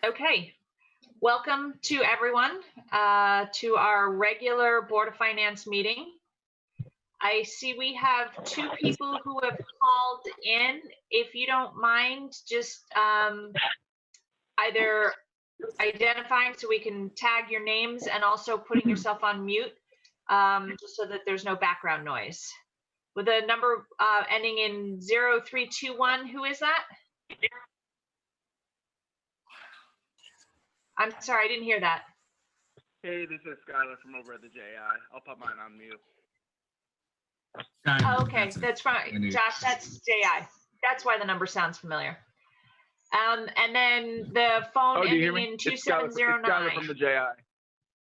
Okay, welcome to everyone to our regular Board of Finance meeting. I see we have two people who have called in. If you don't mind, just either identifying so we can tag your names and also putting yourself on mute just so that there's no background noise. With a number ending in 0321, who is that? I'm sorry, I didn't hear that. Hey, this is Skylar from over at the JI. I'll put mine on mute. Oh, okay, that's fine. Josh, that's JI. That's why the number sounds familiar. And then the phone ending in 2709. Skylar from the JI.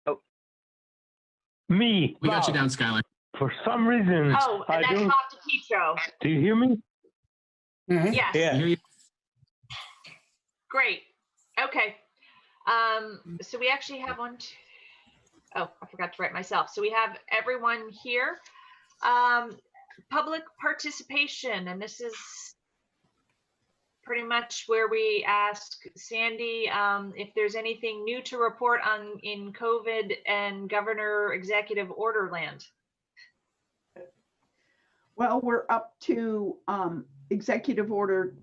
Oh. Me. We got you down, Skylar. For some reason. Oh, and that's Bob DiPietro. Do you hear me? Mm-hmm. Yes. Yeah. Hear you. Great. Okay. So we actually have one, two, oh, I forgot to write myself. So we have everyone here. Public participation, and this is pretty much where we ask Sandy if there's anything new to report on in COVID and Governor Executive Order land. Well, we're up to Executive Order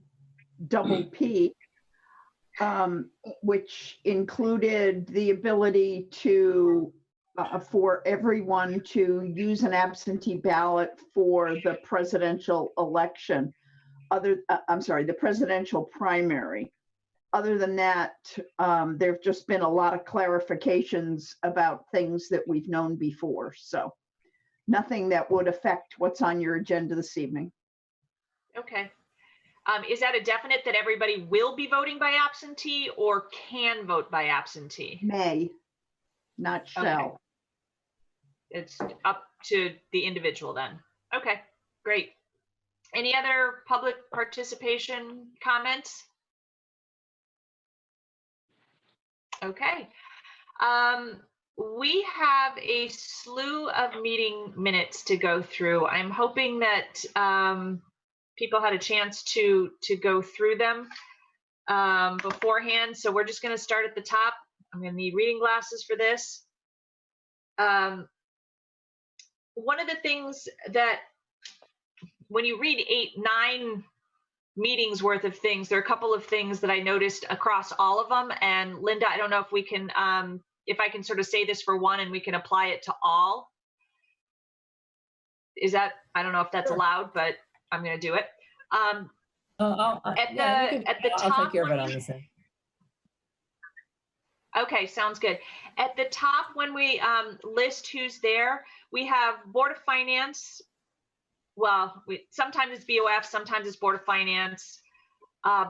P, which included the ability to for everyone to use an absentee ballot for the presidential election. The presidential primary. Other than that, there have just been a lot of clarifications about things that we've known before. So nothing that would affect what's on your agenda this evening. Okay. Is that a definite that everybody will be voting by absentee or can vote by absentee? May, not shall. Okay. It's up to the individual then. Okay, great. Any other public participation comments? Okay. We have a slew of meeting minutes to go through. I'm hoping that people had a chance to go through them beforehand. So we're just going to start at the top. I'm going to need reading glasses for this. One of the things that when you read 8, 9 meetings worth of things, there are a couple of things that I noticed across all of them. And Linda, I don't know if we can, if I can sort of say this for one and we can apply it to all. Is that, I don't know if that's allowed, but I'm going to do it. At the top, I'll take care of it on this end. Okay, sounds good. At the top, when we list who's there, we have Board of Finance. Well, sometimes it's BOF, sometimes it's Board of Finance,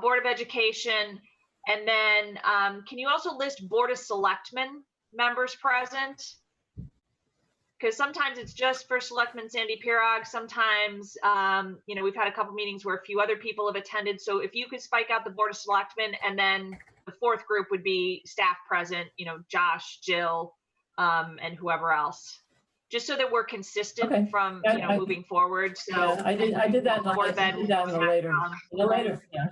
Board of Education, and then can you also list Board of Selectmen members present? Because sometimes it's just for Selectman Sandy Pirog. Sometimes, you know, we've had a couple meetings where a few other people have attended. So if you could spike out the Board of Selectmen, and then the fourth group would be staff present, you know, Josh, Jill, and whoever else. Just so that we're consistent from moving forward. So yeah, I did that. Later. Yeah,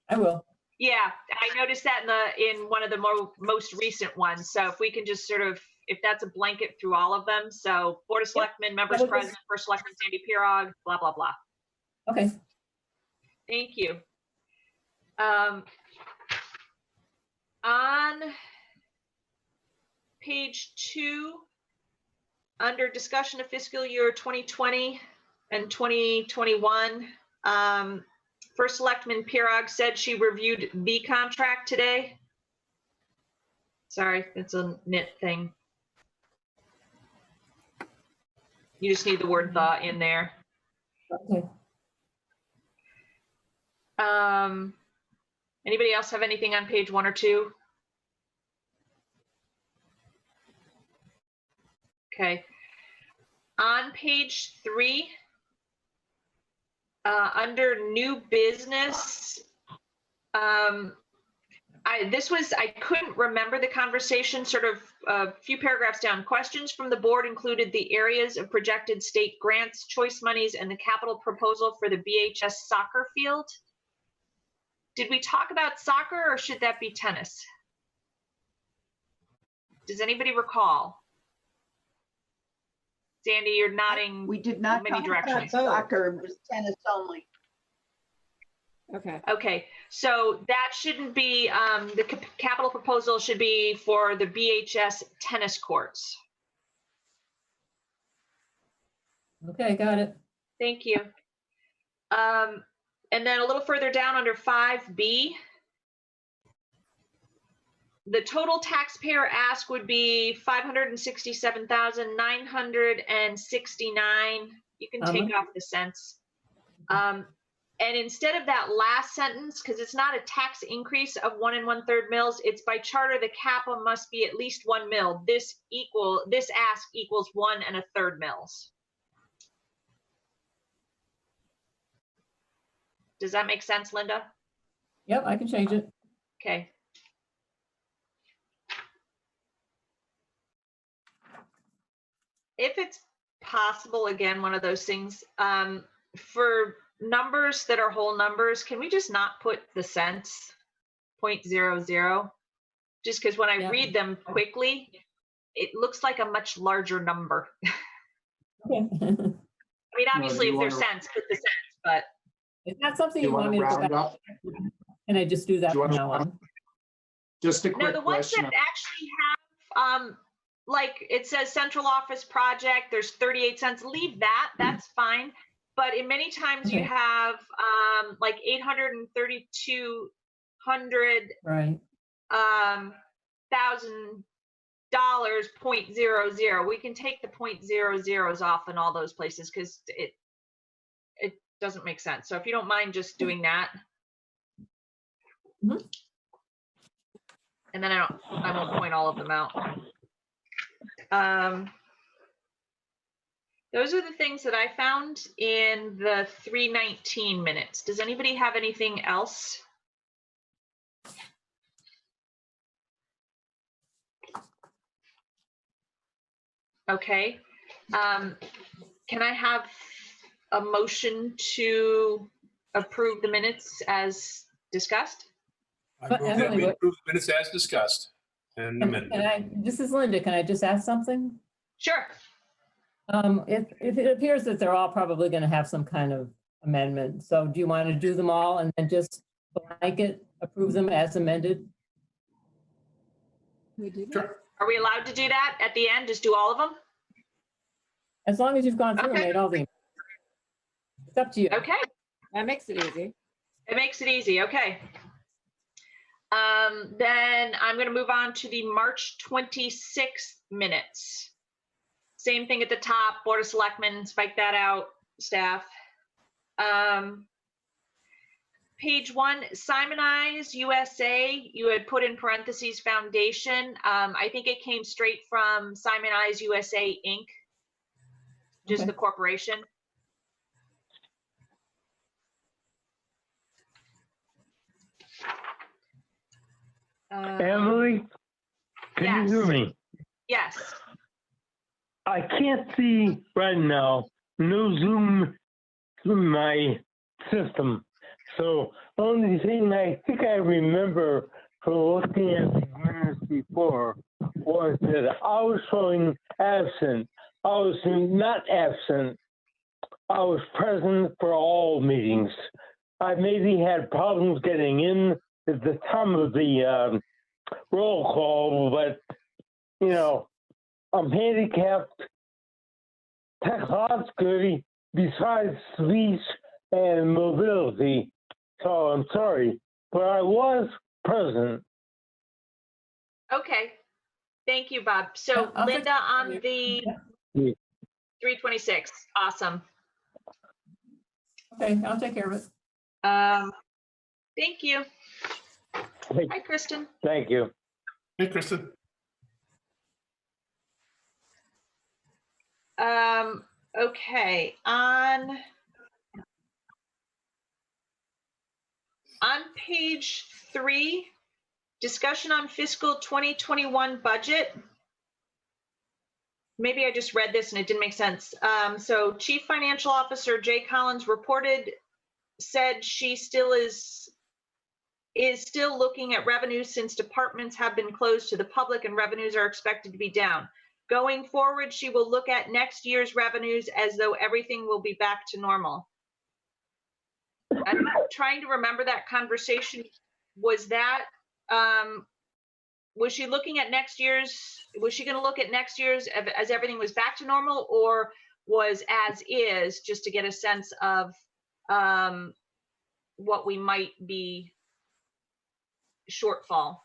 I will. Yeah, I noticed that in one of the most recent ones. So if we can just sort of, if that's a blanket through all of them. So Board of Selectmen, members present, First Selectman Sandy Pirog, blah, blah, blah. Okay. Thank you. On page 2, under discussion of fiscal year 2020 and 2021, First Selectman Pirog said she reviewed the contract today. Sorry, it's a nit thing. You just need the word "the" in there. Okay. Anybody else have anything on page 1 or 2? Okay. On page 3, under new business, I couldn't remember the conversation, sort of a few paragraphs down. Questions from the board included the areas of projected state grants, choice monies, and the capital proposal for the BHS soccer field. Did we talk about soccer or should that be tennis? Does anybody recall? Sandy, you're nodding. We did not Many talk about directions. soccer, it was tennis only. Okay. Okay, so that shouldn't be, the capital proposal should be for the BHS tennis courts. Okay, got it. Thank you. And then a little further down under 5B, the total taxpayer ask would be 567,969. You can take off the cents. And instead of that last sentence, because it's not a tax increase of 1 1/3 mils, it's by charter the CAPA must be at least 1 mil. This ask equals 1 1/3 mils. Does that make sense, Linda? Yep, I can change it. Okay. If it's possible, again, one of those things, for numbers that are whole numbers, can we just not put the cents, 0.00? Just because when I read them quickly, it looks like a much larger number. Okay. I mean, obviously, if there's cents, put the cents, but. Is that something Do you want me to go round back? up? Can I just do that Do you from want now to on? Just a No, quick the ones question. that actually have, like it says central office project, there's 38 cents, leave that, that's fine. But in many times you Okay. have, like 832,000, Right. $1,000, 0.00. We can take the 0.00s off in all those places because it doesn't make sense. So if you don't mind just doing that. Mhm. And then I won't point all of them out. Those are the things that I found in the 319 minutes. Does anybody have anything else? Okay. Can I have a motion to approve the minutes as discussed? I But move that Emily, we what- approve the minutes as discussed and amended. This is Linda. Can I just ask something? Sure. If it appears that they're all probably going to have some kind of amendment, so do you want to do them all and then just blanket approve them as amended? We do that. Sure. Are we allowed to do that at the end? Just do all of them? As long as you've gone through and Okay. made all the. It's up to you. Okay. That makes it easy. It makes it easy. Okay. Then I'm going to move on to the March 26th minutes. Same thing at the top, Board of Selectmen, spike that out, staff. Page 1, Simonize USA, you had put in parentheses foundation. I think it came straight from Simonize USA Inc., just Okay. the corporation. Emily, can yes. you hear me? Yes. I can't see right now. No Zoom through my system. So only thing I think I remember from looking at the minutes before was that I was showing absent. I was not absent. I was present for all meetings. I maybe had problems getting in at the time of the roll call, but you know, I'm handicapped technologically besides speech and mobility. So I'm sorry, but I was present. Okay. Thank you, Bob. So I'll Linda on take- the Yeah. 326. Awesome. Okay, I'll take care of it. Thank you. Hi, Kristen. Thank you. Hey, Kristen. Okay, on page 3, discussion on fiscal 2021 budget. Maybe I just read this and it didn't make sense. So Chief Financial Officer Jay Collins said she still is is still looking at revenues since departments have been closed to the public and revenues are expected to be down. Going forward, she will look at next year's revenues as though everything will be back to normal. I'm trying to remember that conversation. Was that, was she looking at next year's, was she going to look at next year's as everything was back to normal, or was as is, just to get a sense of what we might be shortfall?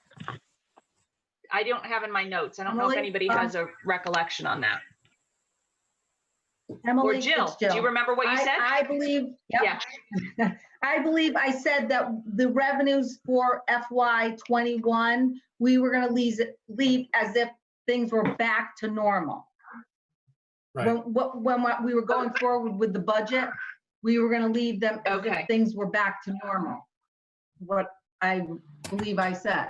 I don't have in my notes. I don't know if Emily, anybody has a recollection on that. Emily, Or Jill, it's do you remember what you said? I believe, yep. Yeah. I believe I said that the revenues for FY '21, we were going to leave as if things were back to normal. Right. When we were going forward with the budget, we were going to leave them as Okay. if things were back to normal. What I believe I said.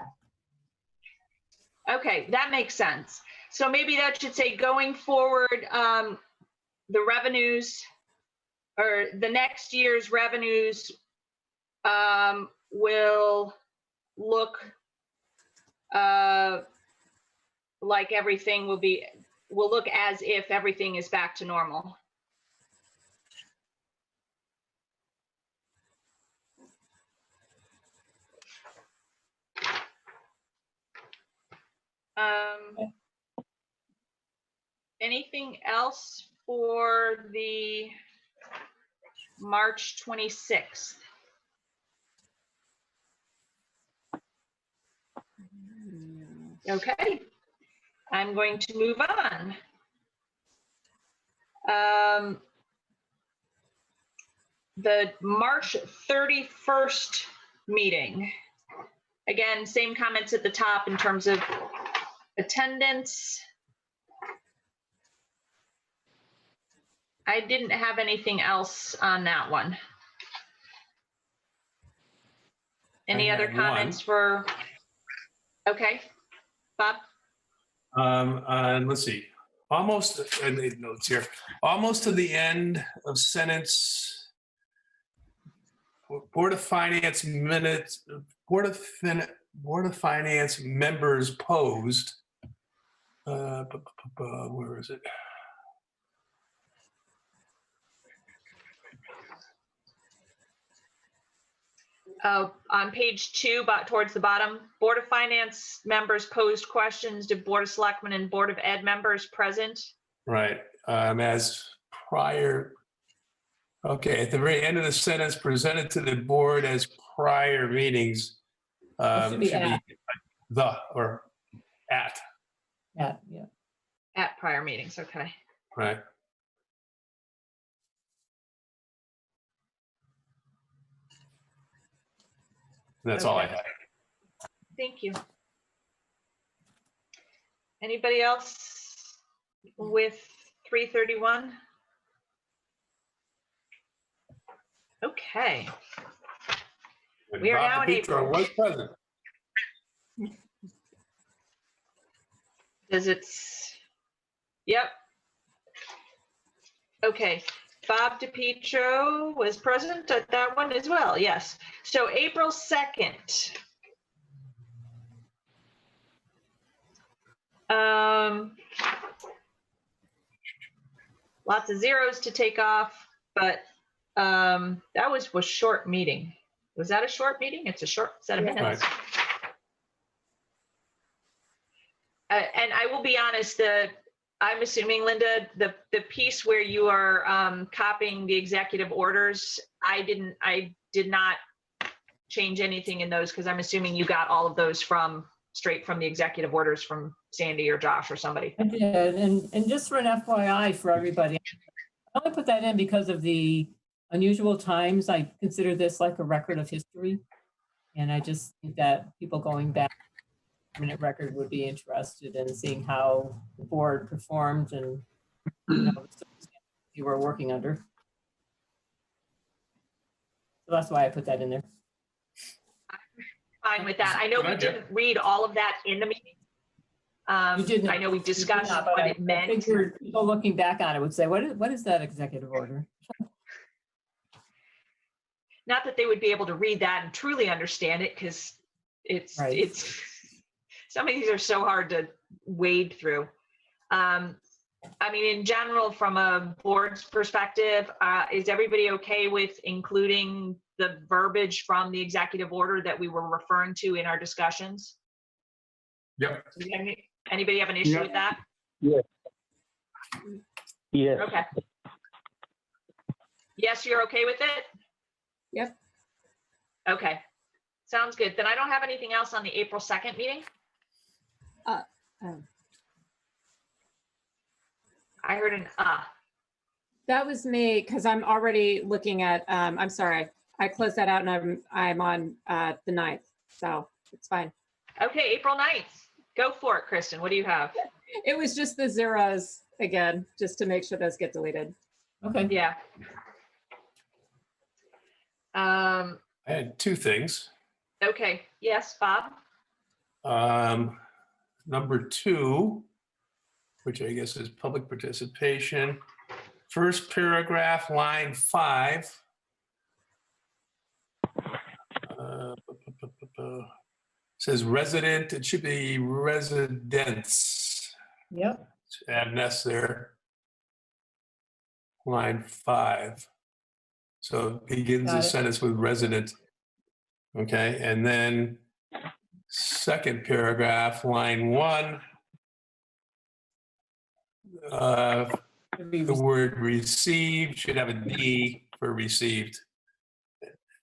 Okay, that makes sense. So maybe that should say going forward, the revenues or the next year's revenues will look like everything will look as if everything is back to normal. Anything else for the March 26th? Okay, I'm going to move on. The March 31st meeting. Again, same comments at the top in terms of attendance. I didn't have anything else on that one. Any I other have comments for? Okay, Bob? And let's see, almost, and the notes here, almost to the end of sentence, Board of Finance minutes, Board of Finance members posed, where is it? On page 2, but towards the bottom, Board of Finance members posed questions to Board of Selectmen and Board of Ed members present. Right, as prior, okay, at the very end of the sentence, presented to the board as prior meetings. It should be at. The, or at, Yeah. At prior meetings, okay. right? That's all I Okay. had. Thank you. Anybody else with 331? Okay. And We are Bob now in DePietro April. was present. Does it? Yep. Okay. Bob DePietro was present at that one as well. Yes. So April 2nd. Lots of zeros to take off, but that was a short meeting. Was that a short meeting? It's a short set of minutes. Right. And I will be honest, I'm assuming, Linda, the piece where you are copying the executive orders, I did not change anything in those because I'm assuming you got all of those straight from the executive orders from Sandy or Josh or somebody. I did, and just for an FYI for everybody, I only put that in because of the unusual times. I consider this like a record of history. And I just think that people going back to the minute record would be interested in seeing how the board performed and the circumstances you were working under. So that's why I put that in there. Fine with that. I know we didn't read all of that in the meeting. You did not. I know we discussed You did not, but what I it meant. figured people looking back on it would say, what is that executive order? Not that they would be able to read that and truly understand it, because Right. it's some of these are so hard to wade through. I mean, in general, from a board's perspective, is everybody okay with including the verbiage from the executive order that we were referring to in our discussions? Yep. Anybody have an issue with that? Yes. Yes. Okay. Yes, you're okay with it? Yep. Okay. Sounds good. Then I don't have anything else on the April 2nd meeting. I heard an That was me, because I'm already looking at, I'm sorry, I closed that out and I'm on the 9th, so it's fine. Okay, April 9th. Go for it, Kristen. What do you have? It was just the zeros again, just to make sure those get deleted. Okay. Yeah. I had two things. Okay. Yes, Bob? Number 2, which I guess is public participation. First paragraph, line 5. Says resident, it should be residents. Yep. Add an S there. Line 5. So it begins Got the it. sentence with resident. Okay, and then second paragraph, line 1. The word received should have a D for received.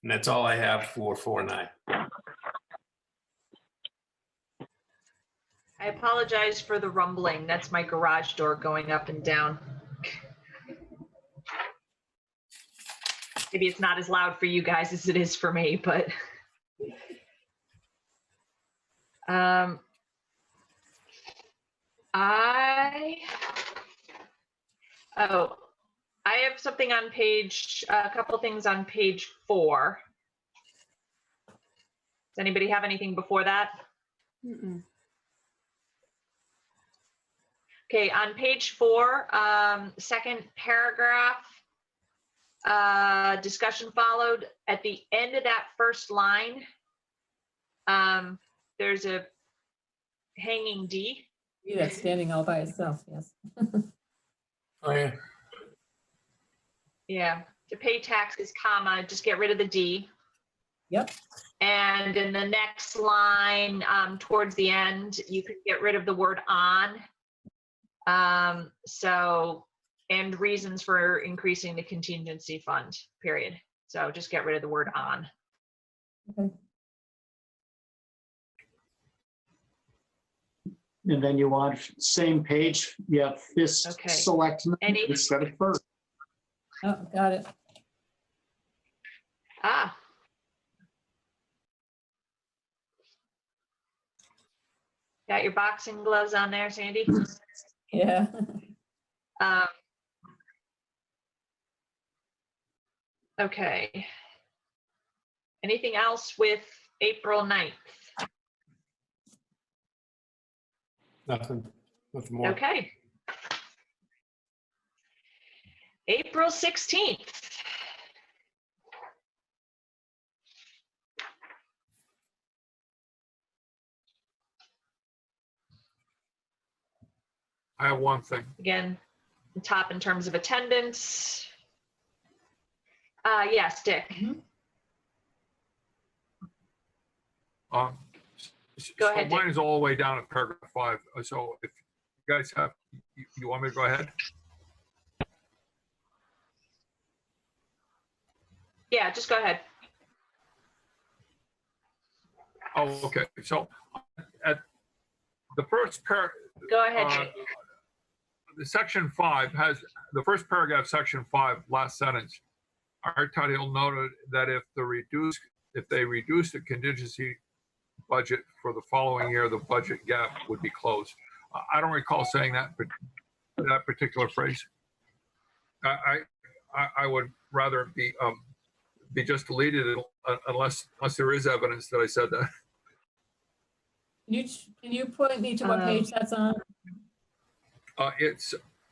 And that's all I have for 4.9. I apologize for the rumbling. That's my garage door going up and down. Maybe it's not as loud for you guys as it is for me, but I have something on page, a couple things on page 4. Does anybody have anything before that? Mm-mm. Okay, on page 4, second paragraph, discussion followed. At the end of that first line, there's a hanging D. Yeah, that's standing all by itself, yes. Oh, yeah. Yeah, to pay taxes, comma, just get rid of the D. Yep. And in the next line, towards the end, you could get rid of the word on. And reasons for increasing the contingency fund, period. So just get rid of the word on. Okay. And then you want same page, you have FISC Okay. selectmen Any- instead of first. Oh, got it. Ah. Got your boxing gloves on there, Sandy? Yeah. Okay. Anything else with April 9th? Nothing more. Okay. April 16th. I have one thing. Again, the top in terms of attendance. Yes, Dick. Um, Go so ahead, mine Dick. is all the way down at paragraph 5. So if you guys have, you want me to go ahead? Yeah, just go ahead. Oh, okay. So at the first Go ahead, Dick. the section 5 has the first paragraph, section 5, last sentence. Our title noted that if they reduce the contingency budget for the following year, the budget gap would be closed. I don't recall saying that, but that particular phrase. I would rather be just deleted unless there is evidence that I said that. Can you point me to what page that's on?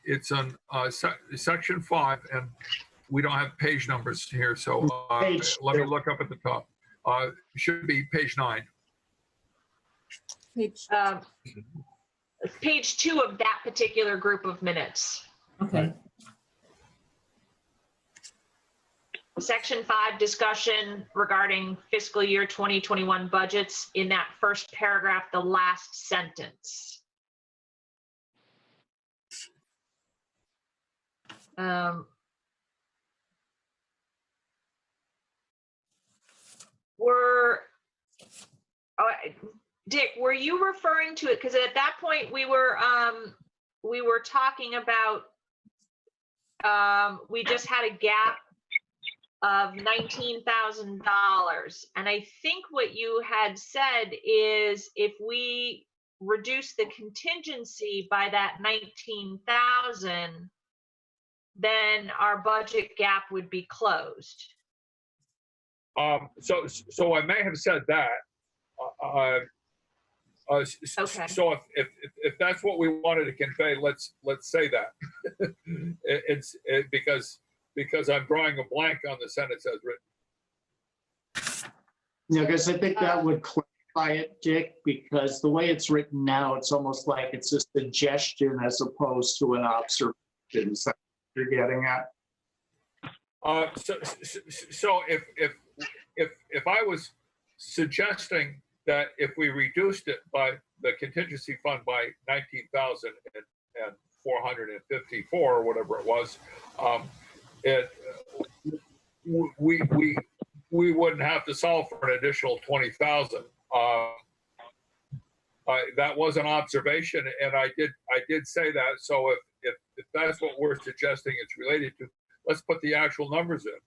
It's on section 5 and we don't have page numbers here, so Page let me two. look up at the top. Should be page 9. Page, Page 2 of that particular group of minutes. Okay. Section 5, discussion regarding fiscal year 2021 budgets. In that first paragraph, the last sentence. Dick, were you referring to it? Because at that point we were talking about, we just had a gap of $19,000. And I think what you had said is if we reduce the contingency by that 19,000, then our budget gap would be closed. So I may have said that. Okay. So if that's what we wanted to convey, let's say that. It's because I'm drawing a blank on the sentence as written. Yeah, because I think that would clarify it, Dick, because the way it's written now, it's almost like it's a suggestion as opposed to an observation. Is that what you're getting at? So if I was suggesting that if we reduced it by the contingency fund by 19,454 or whatever it was, we wouldn't have to solve for an additional 20,000. That was an observation, and I did say that. So if that's what we're suggesting it's related to, let's put the actual numbers in.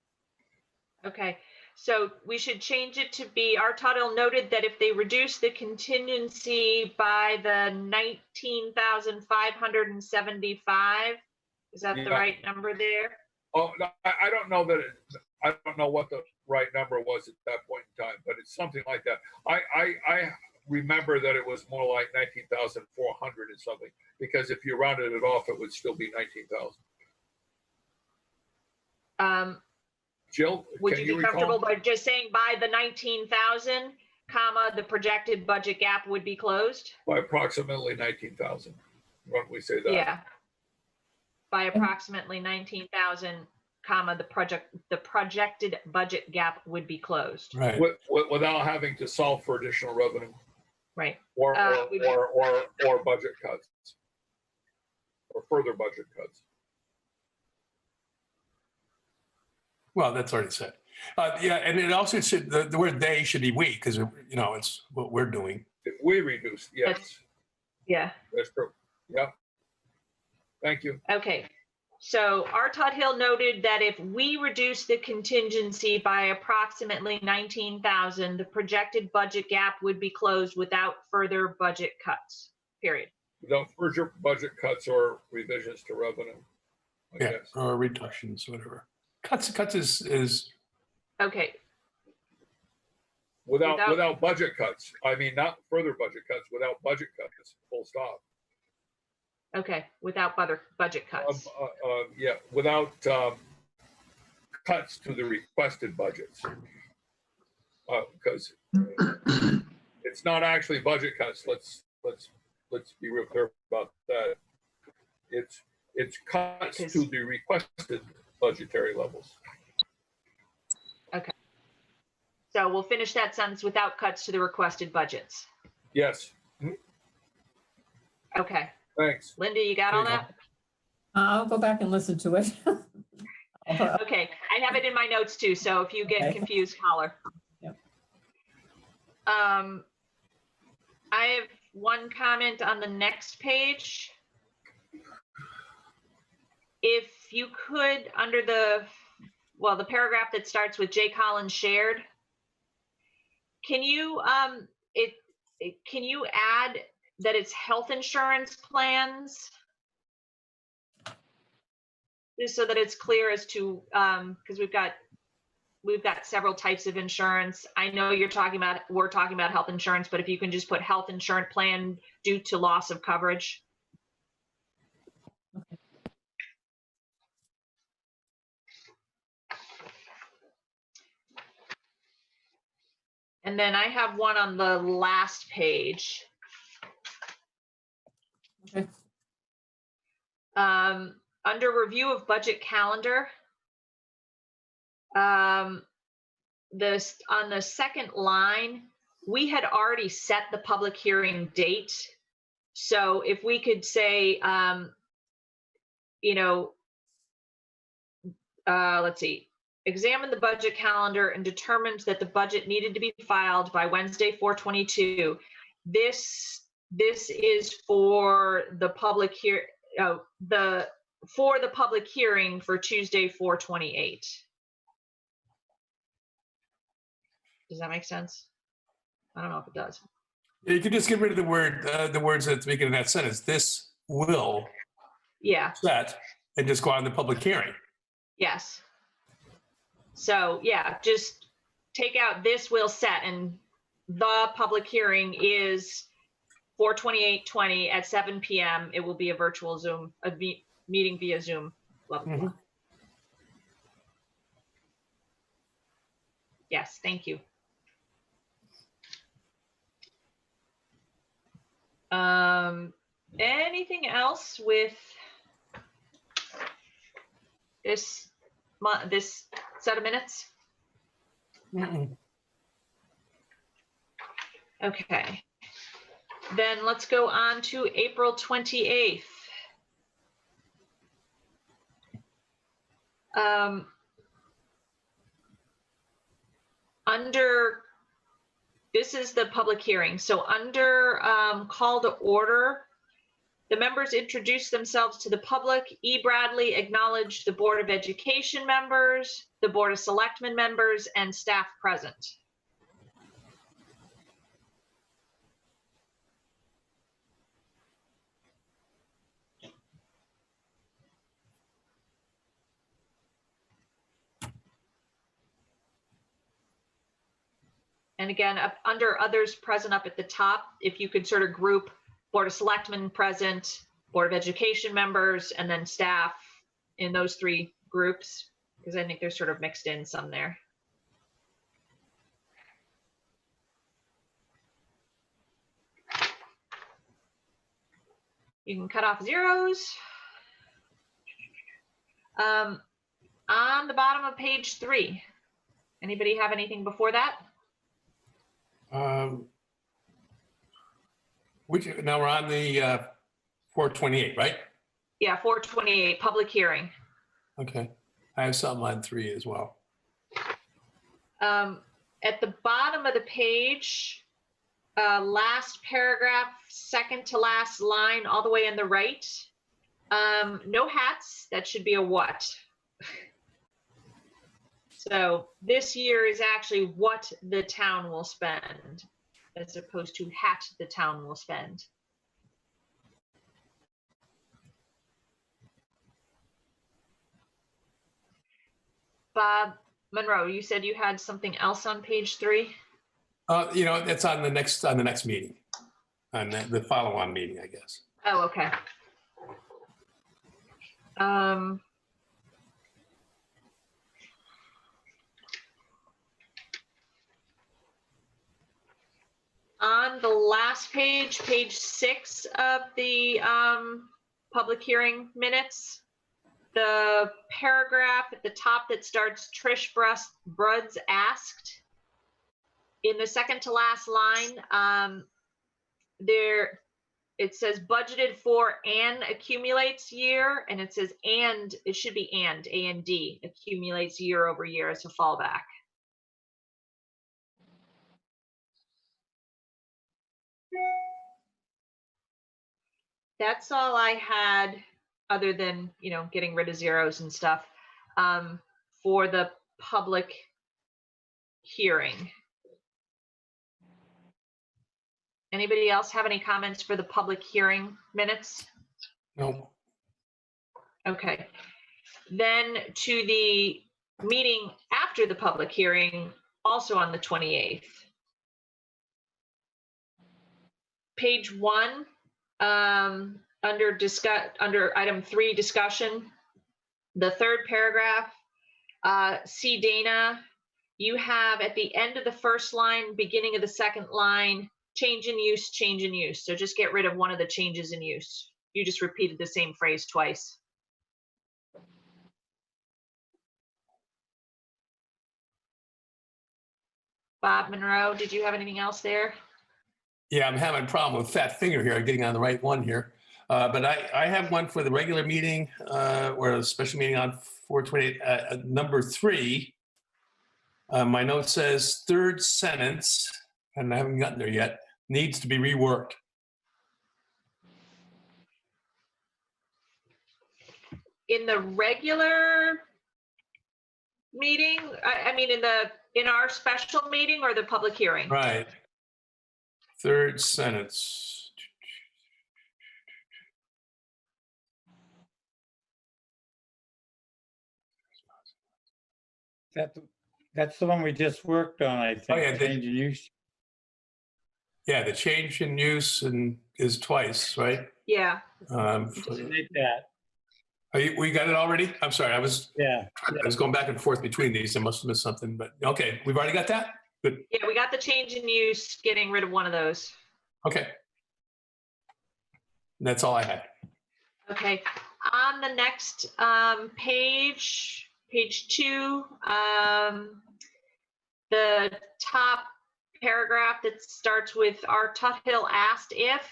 Okay, so we should change it to be, our title noted that if they reduce the contingency by the 19,575, is that the right number there? Oh, no, I don't know that I don't know what the right number was at that point in time, but it's something like that. I remember that it was more like 19,400 and something, because if you rounded it off, it would still be 19,000. Jill, would can you you be comfortable recall? by just saying by the 19,000, comma, the projected budget gap would be closed? By approximately 19,000. Why don't we say that? Yeah. By approximately 19,000, comma, the projected budget gap would be closed. Right. Without having to solve for additional revenue Right. or budget cuts or further budget cuts. Well, that's already said. Yeah, and it also should, the word "they" should be "we," because it's what we're doing. If we reduce, yes, Yeah. that's true. Yeah. Thank you. Okay. So R. Todd Hill noted that if we reduce the contingency by approximately 19,000, the projected budget gap would be closed without further budget cuts, period. Without further budget cuts or revisions to revenue, I Yeah, guess. or reductions, whatever. Cuts is Okay. Without budget cuts. I mean, not further budget cuts, without budget cuts, full stop. Okay. Without budget cuts. Yeah, without cuts to the requested budgets. Because it's not actually budget cuts. Let's be real clear about that. It's cuts to the requested budgetary levels. Okay. So we'll finish that sentence without cuts to the requested budgets. Yes. Okay. Thanks. Linda, you got all that? I'll go back and listen to it. Okay. I have it in my notes too. So if you get confused, holler. Yep. I have one comment on the next page. If you could, under the paragraph that starts with J. Collins shared, can you can you add that it's health insurance plans? Just so that it's clear as to, because we've got several types of insurance. I know we're talking about health insurance, but if you can just put health insurance plan due to loss of coverage. And then I have one on the last page. Okay. Under review of budget calendar, this on the second line, we had already set the public hearing date. So if we could say, let's see, examined the budget calendar and determined that the budget needed to be filed by Wednesday, 4/22. This is for the public public hearing for Tuesday, 4/28. Does that make sense? I don't know if it does. You could just get rid of the words at the beginning of that sentence. This will Yeah. set, and just go on the public hearing. Yes. So yeah, just take out this will set, and the public hearing is 4/28/20 at 7 p.m. It will be a virtual Zoom, meeting via Zoom. Blah, blah, blah. Yes, thank you. Anything else with this set of minutes? Okay. Then let's go on to April 28th. This is the public hearing. So under call to order, the members introduce themselves to the public. E. Bradley acknowledged the Board of Education members, the Board of Selectmen members, and staff present. And again, under others present up at the top, if you could sort of group Board of Selectmen present, Board of Education members, and then staff in those three groups, because I think they're sort of mixed in some there. You can cut off zeros. On the bottom of page 3, anybody have anything before that? Now we're on the 4/28, right? Yeah, 4/28, public hearing. Okay. I have something on 3 as well. At the bottom of the page, last paragraph, second to last line, all the way on the right. No hats, that should be a what. So this year is actually what the town will spend, as opposed to hat the town will spend. Bob Monroe, you said you had something else on page 3? That's on the next meeting, on the follow-on meeting, I guess. Oh, okay. On the last page, page 6 of the public hearing minutes, the paragraph at the top that starts Trish Bruds asked, in the second to last line, it says budgeted for and accumulates year, and it says and, it should be and, A&D, accumulates year over year as a fallback. That's all I had, other than, getting rid of zeros and stuff, for the public hearing. Anybody else have any comments for the public hearing minutes? No. Okay. Then to the meeting after the public hearing, also on the 28th. Page 1. Under item 3, discussion, the third paragraph, C. Dana you have at the end of the first line, beginning of the second line, change in use, change in use. So just get rid of one of the changes in use. You just repeated the same phrase twice. Bob Monroe, did you have anything else there? Yeah, I'm having a problem with fat finger here, getting on the right one here. But I have one for the regular meeting or a special meeting on 428, number 3. My note says third sentence, and I haven't gotten there yet, needs to be reworked. In the regular meeting, I mean, in our special meeting or the public hearing? Right. Third sentence. That's the one we just worked on, I think. yeah, Change in use. Yeah, the change in use is twice, right? Yeah. Need that. We got it already? I'm sorry, I was Yeah. going back and forth between these. I must have missed something, but okay, we've already got that? Good. Yeah, we got the change in use, getting rid of one of those. Okay. That's all I had. Okay, on the next page, page 2, the top paragraph that starts with our Tuthill asked if,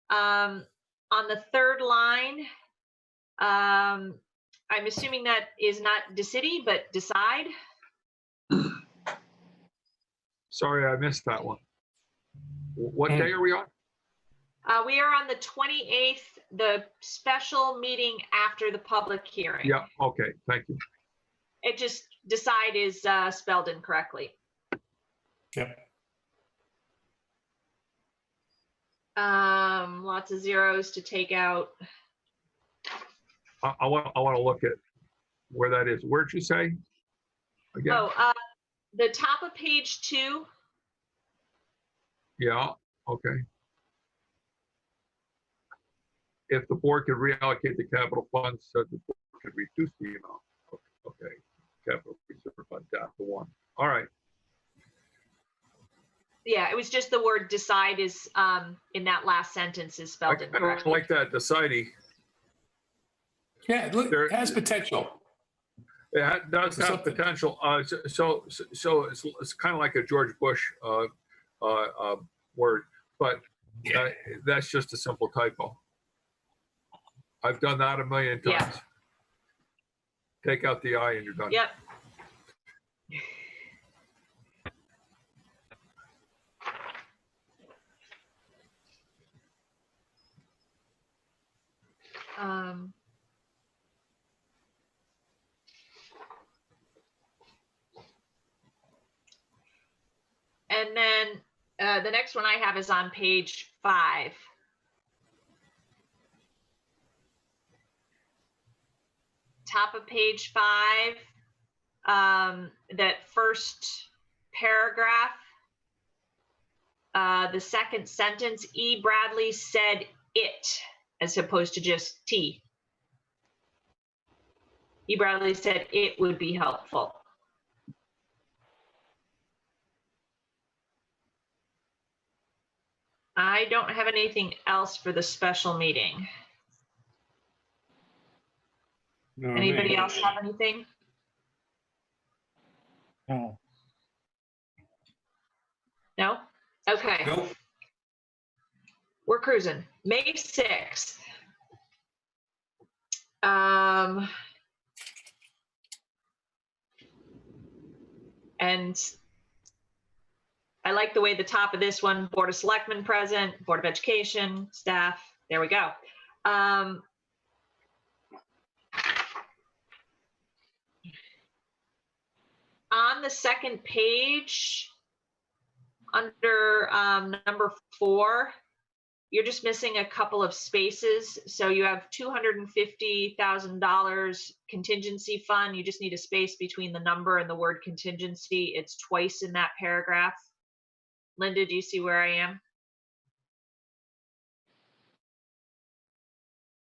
on the third line, I'm assuming that is not decidi, but decide. Sorry, I missed that one. What day are we on? We are on the 28th, the special meeting after the public hearing. Yeah, okay, thank you. It just, decide is spelled incorrectly. Yep. Lots of zeros to take out. I want to look at where that is. Where'd you say? Again? Oh, the top of page 2. Yeah, okay. If the board could reallocate the capital funds so the board could reduce the amount. Okay, capital reserve fund down to 1. All right. Yeah, it was just the word decide is in that last sentence is spelled I incorrectly. like that, deciding. Yeah, look, it has potential. It does have potential. So it's kind of like a George Bush word, but that's just a simple typo. I've done that a million times. Yeah. Take out the I and you're done. Yep. And then the next one I have is on page 5. Top of page 5, that first paragraph, the second sentence, E. Bradley said it, as opposed to just T. E. Bradley said it would be helpful. I don't have anything else for the special meeting. No, Anybody else have anything? No. No? Okay. Nope. We're cruising. May 6th. And I like the way the top of this one, Board of Selectmen present, Board of Education, staff, there we go. On the second page, under number 4, you're just missing a couple of spaces. So you have $250,000 contingency fund. You just need a space between the number and the word contingency. It's twice in that paragraph. Linda, do you see where I am?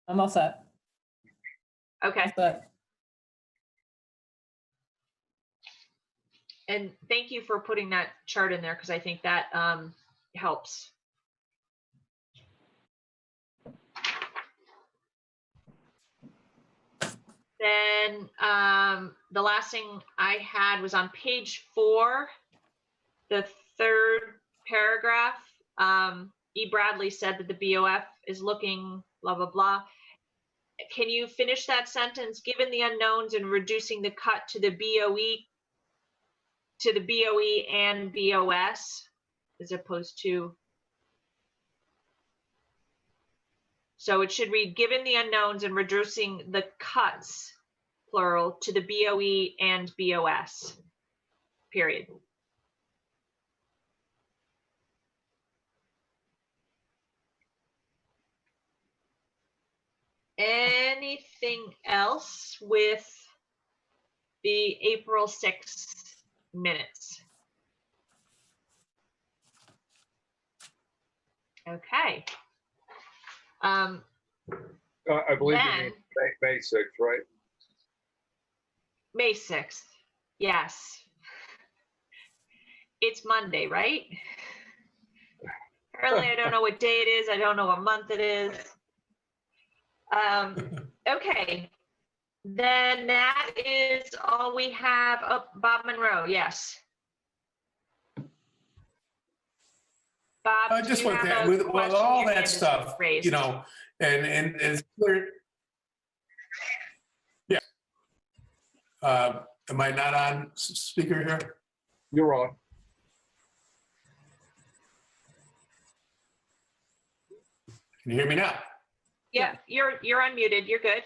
I'm all set. Okay. But And thank you for putting that chart in there because I think that helps. Then the last thing I had was on page 4, the third paragraph. E. Bradley said that the BOF is looking blah, blah, blah. Can you finish that sentence? Given the unknowns and reducing the cut to the BOE and BOS as opposed to. So it should read, given the unknowns and reducing the cuts, plural, to the BOE and BOS, period. Anything else with the April 6th minutes? Okay. I believe you Then- mean May 6th, right? May 6th, yes. It's Monday, right? Apparently, I don't know what day it is. I don't know what month it is. Okay. Then that is all we have. Oh, Bob Monroe, yes. Bob, I do just you want have that a with question? all Your hand that is stuff, raised. you know, and it's clear. Yeah. Am I not on speaker here? You're on. Can you hear me now? Yep, you're unmuted. You're good.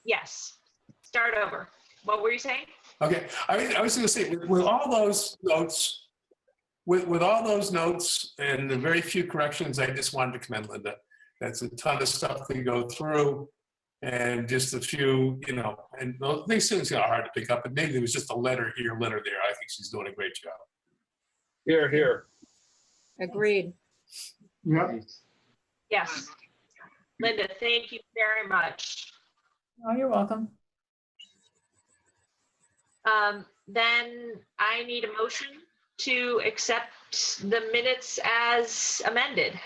Yes. Start over. What were you saying? Okay, I was going to say, with all those notes, with all those notes and the very few corrections, I just wanted to commend Linda. That's a ton of stuff to go through, and just a few, you know, and these things are hard to pick up, and maybe it was just a letter here, letter there. I think she's doing a great job. Here, here. Agreed. Yep. Yes. Linda, thank you very much. Oh, you're welcome. Then I need a motion to accept the minutes as amended.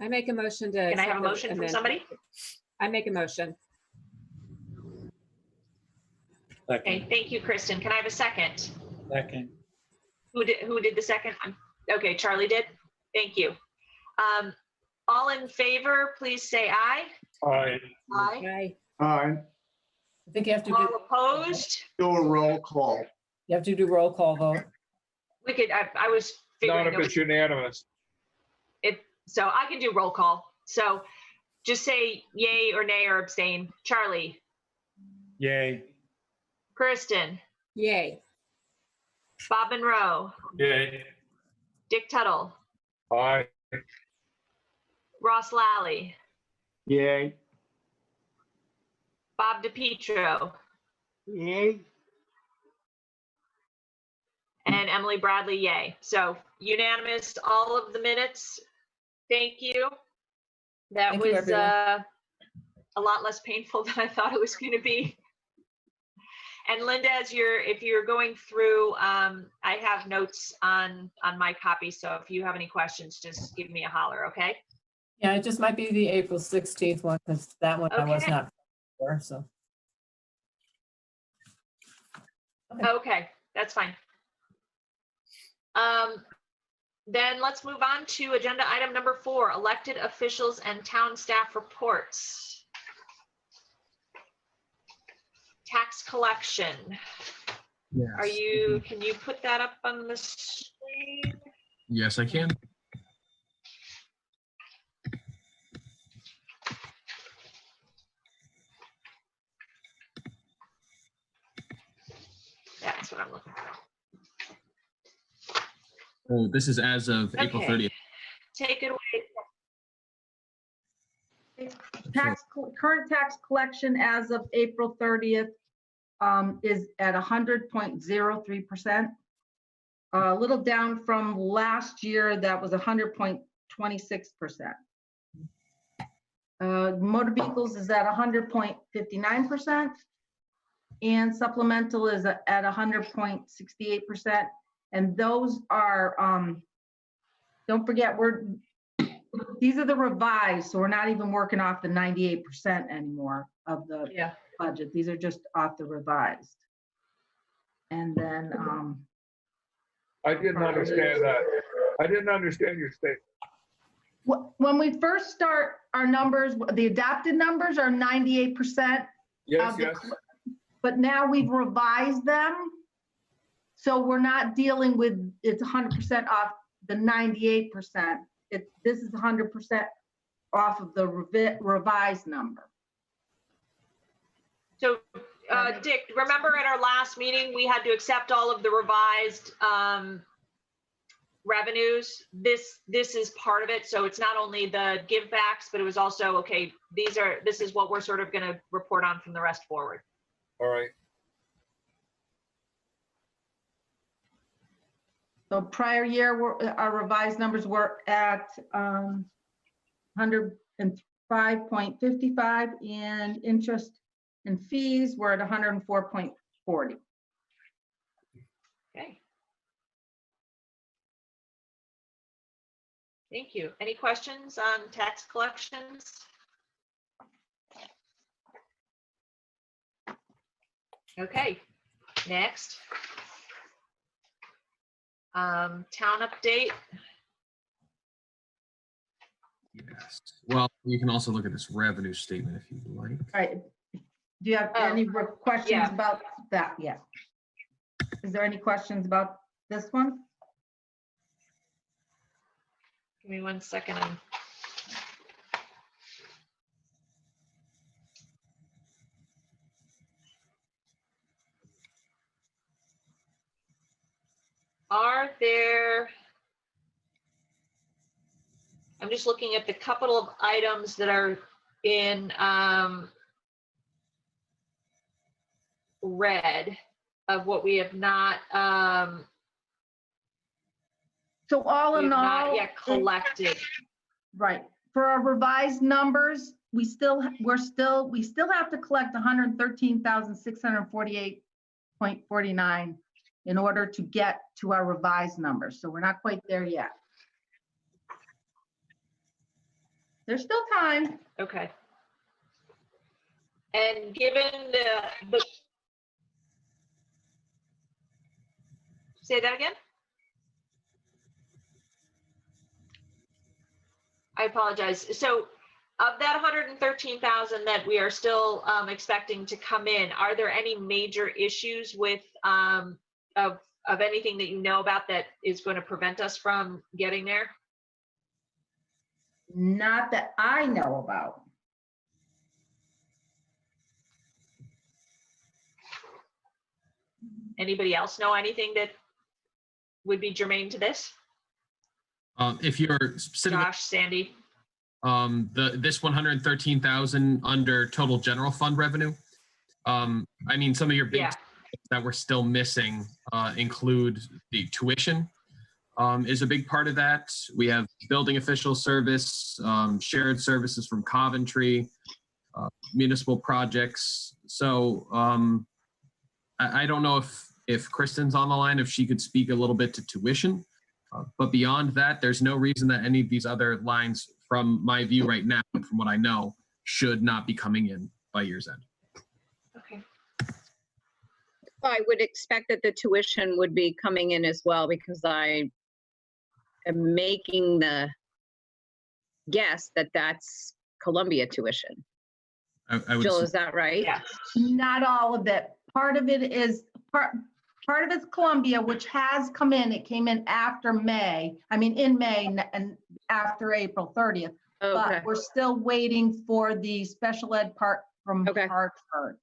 I make a motion to. Can I have a accept the motion from amendment. somebody? I make a motion. Okay, thank you, Kristen. Can I have a second? Second. Who did the second? Okay, Charlie did. Thank you. All in favor, please say aye. Aye. Aye. Aye. All right, I think you have to All do, opposed? do a roll call. you have to do roll call vote. We could, I was Not figuring if it was, it's unanimous. so I can do roll call. So just say yay or nay or abstain. Charlie, Yay. Kristen, Yay. Bob Monroe, Yay. Dick Tuttle, Aye. Ross Lally, Yay. Bob DiPietro, Yay. and Emily Bradley, yay. So unanimous, all of the minutes. Thank you. That Thank you, was everyone. a lot less painful than I thought it was going to be. And Linda, if you're going through, I have notes on my copy. So if you have any questions, just give me a holler, okay? Yeah, it just might be the April 16th one, because that one I was Okay. not for, so. Okay, that's fine. Then let's move on to agenda item number 4, elected officials and town staff reports. Tax collection. Yes. Can you put that up on the screen? Yes, I can. That's what I'm looking for. Oh, this is as of April Okay. 30th. Take it away. Current tax collection as of April 30th is at 100.03%. A little down from last year, that was 100.26%. Motor vehicles is at 100.59%. and supplemental is at 100.68%. And those are, don't forget, these are the revised, so we're not even working off the 98% anymore of the budget. These are just off the revised. And then, I didn't understand that. I didn't understand your statement. when we first start our numbers, the adopted numbers are 98%. Yes, yes. But now we've revised them. So we're not dealing with, it's 100% off the 98%. This is 100% off of the revised number. So, Dick, remember at our last meeting, we had to accept all of the revised revenues. This is part of it. So it's not only the give backs, but it was also, okay, this is what we're sort of going to report on from the rest forward. All right. So prior year, our revised numbers were at 105.55, and interest and fees were at 104.40. Okay. Thank you. Any questions on tax collections? Okay, next. Town update. Yes. Well, you can also look at this revenue statement if you'd like. All right. Do you have any questions yeah. about that? Yeah. Is there any questions about this one? Give me 1 second. Are there, I'm just looking at the couple of items that are in red of what we have not, So all in all, not yet collected. Right. For our revised numbers, we still have to collect 113,648.49 in order to get to our revised numbers. So we're not quite there yet. There's still time. Okay. And given the say that again? I apologize. So of that 113,000 that we are still expecting to come in, are there any major issues with of anything that you know about that is going to prevent us from getting there? Not that I know about. Anybody else know anything that would be germane to this? If you're specifically Josh, Sandy. this 113,000 under total general fund revenue. I mean, some of your big that we're still missing include the tuition is a big part of that. We have building official service, shared services from Coventry, municipal projects. So I don't know if Kristen's on the line, if she could speak a little bit to tuition. But beyond that, there's no reason that any of these other lines, from my view right now, from what I know, should not be coming in by year's end. Okay. I would expect that the tuition would be coming in as well, because I am making the guess that that's Columbia tuition. I would Jill, assume. is that right? Yeah. Not all of it. Part of it is part of it's Columbia, which has come in. It came in after May. I mean, in May and after April 30th. Okay. But we're still waiting for the special ed part from Hartford.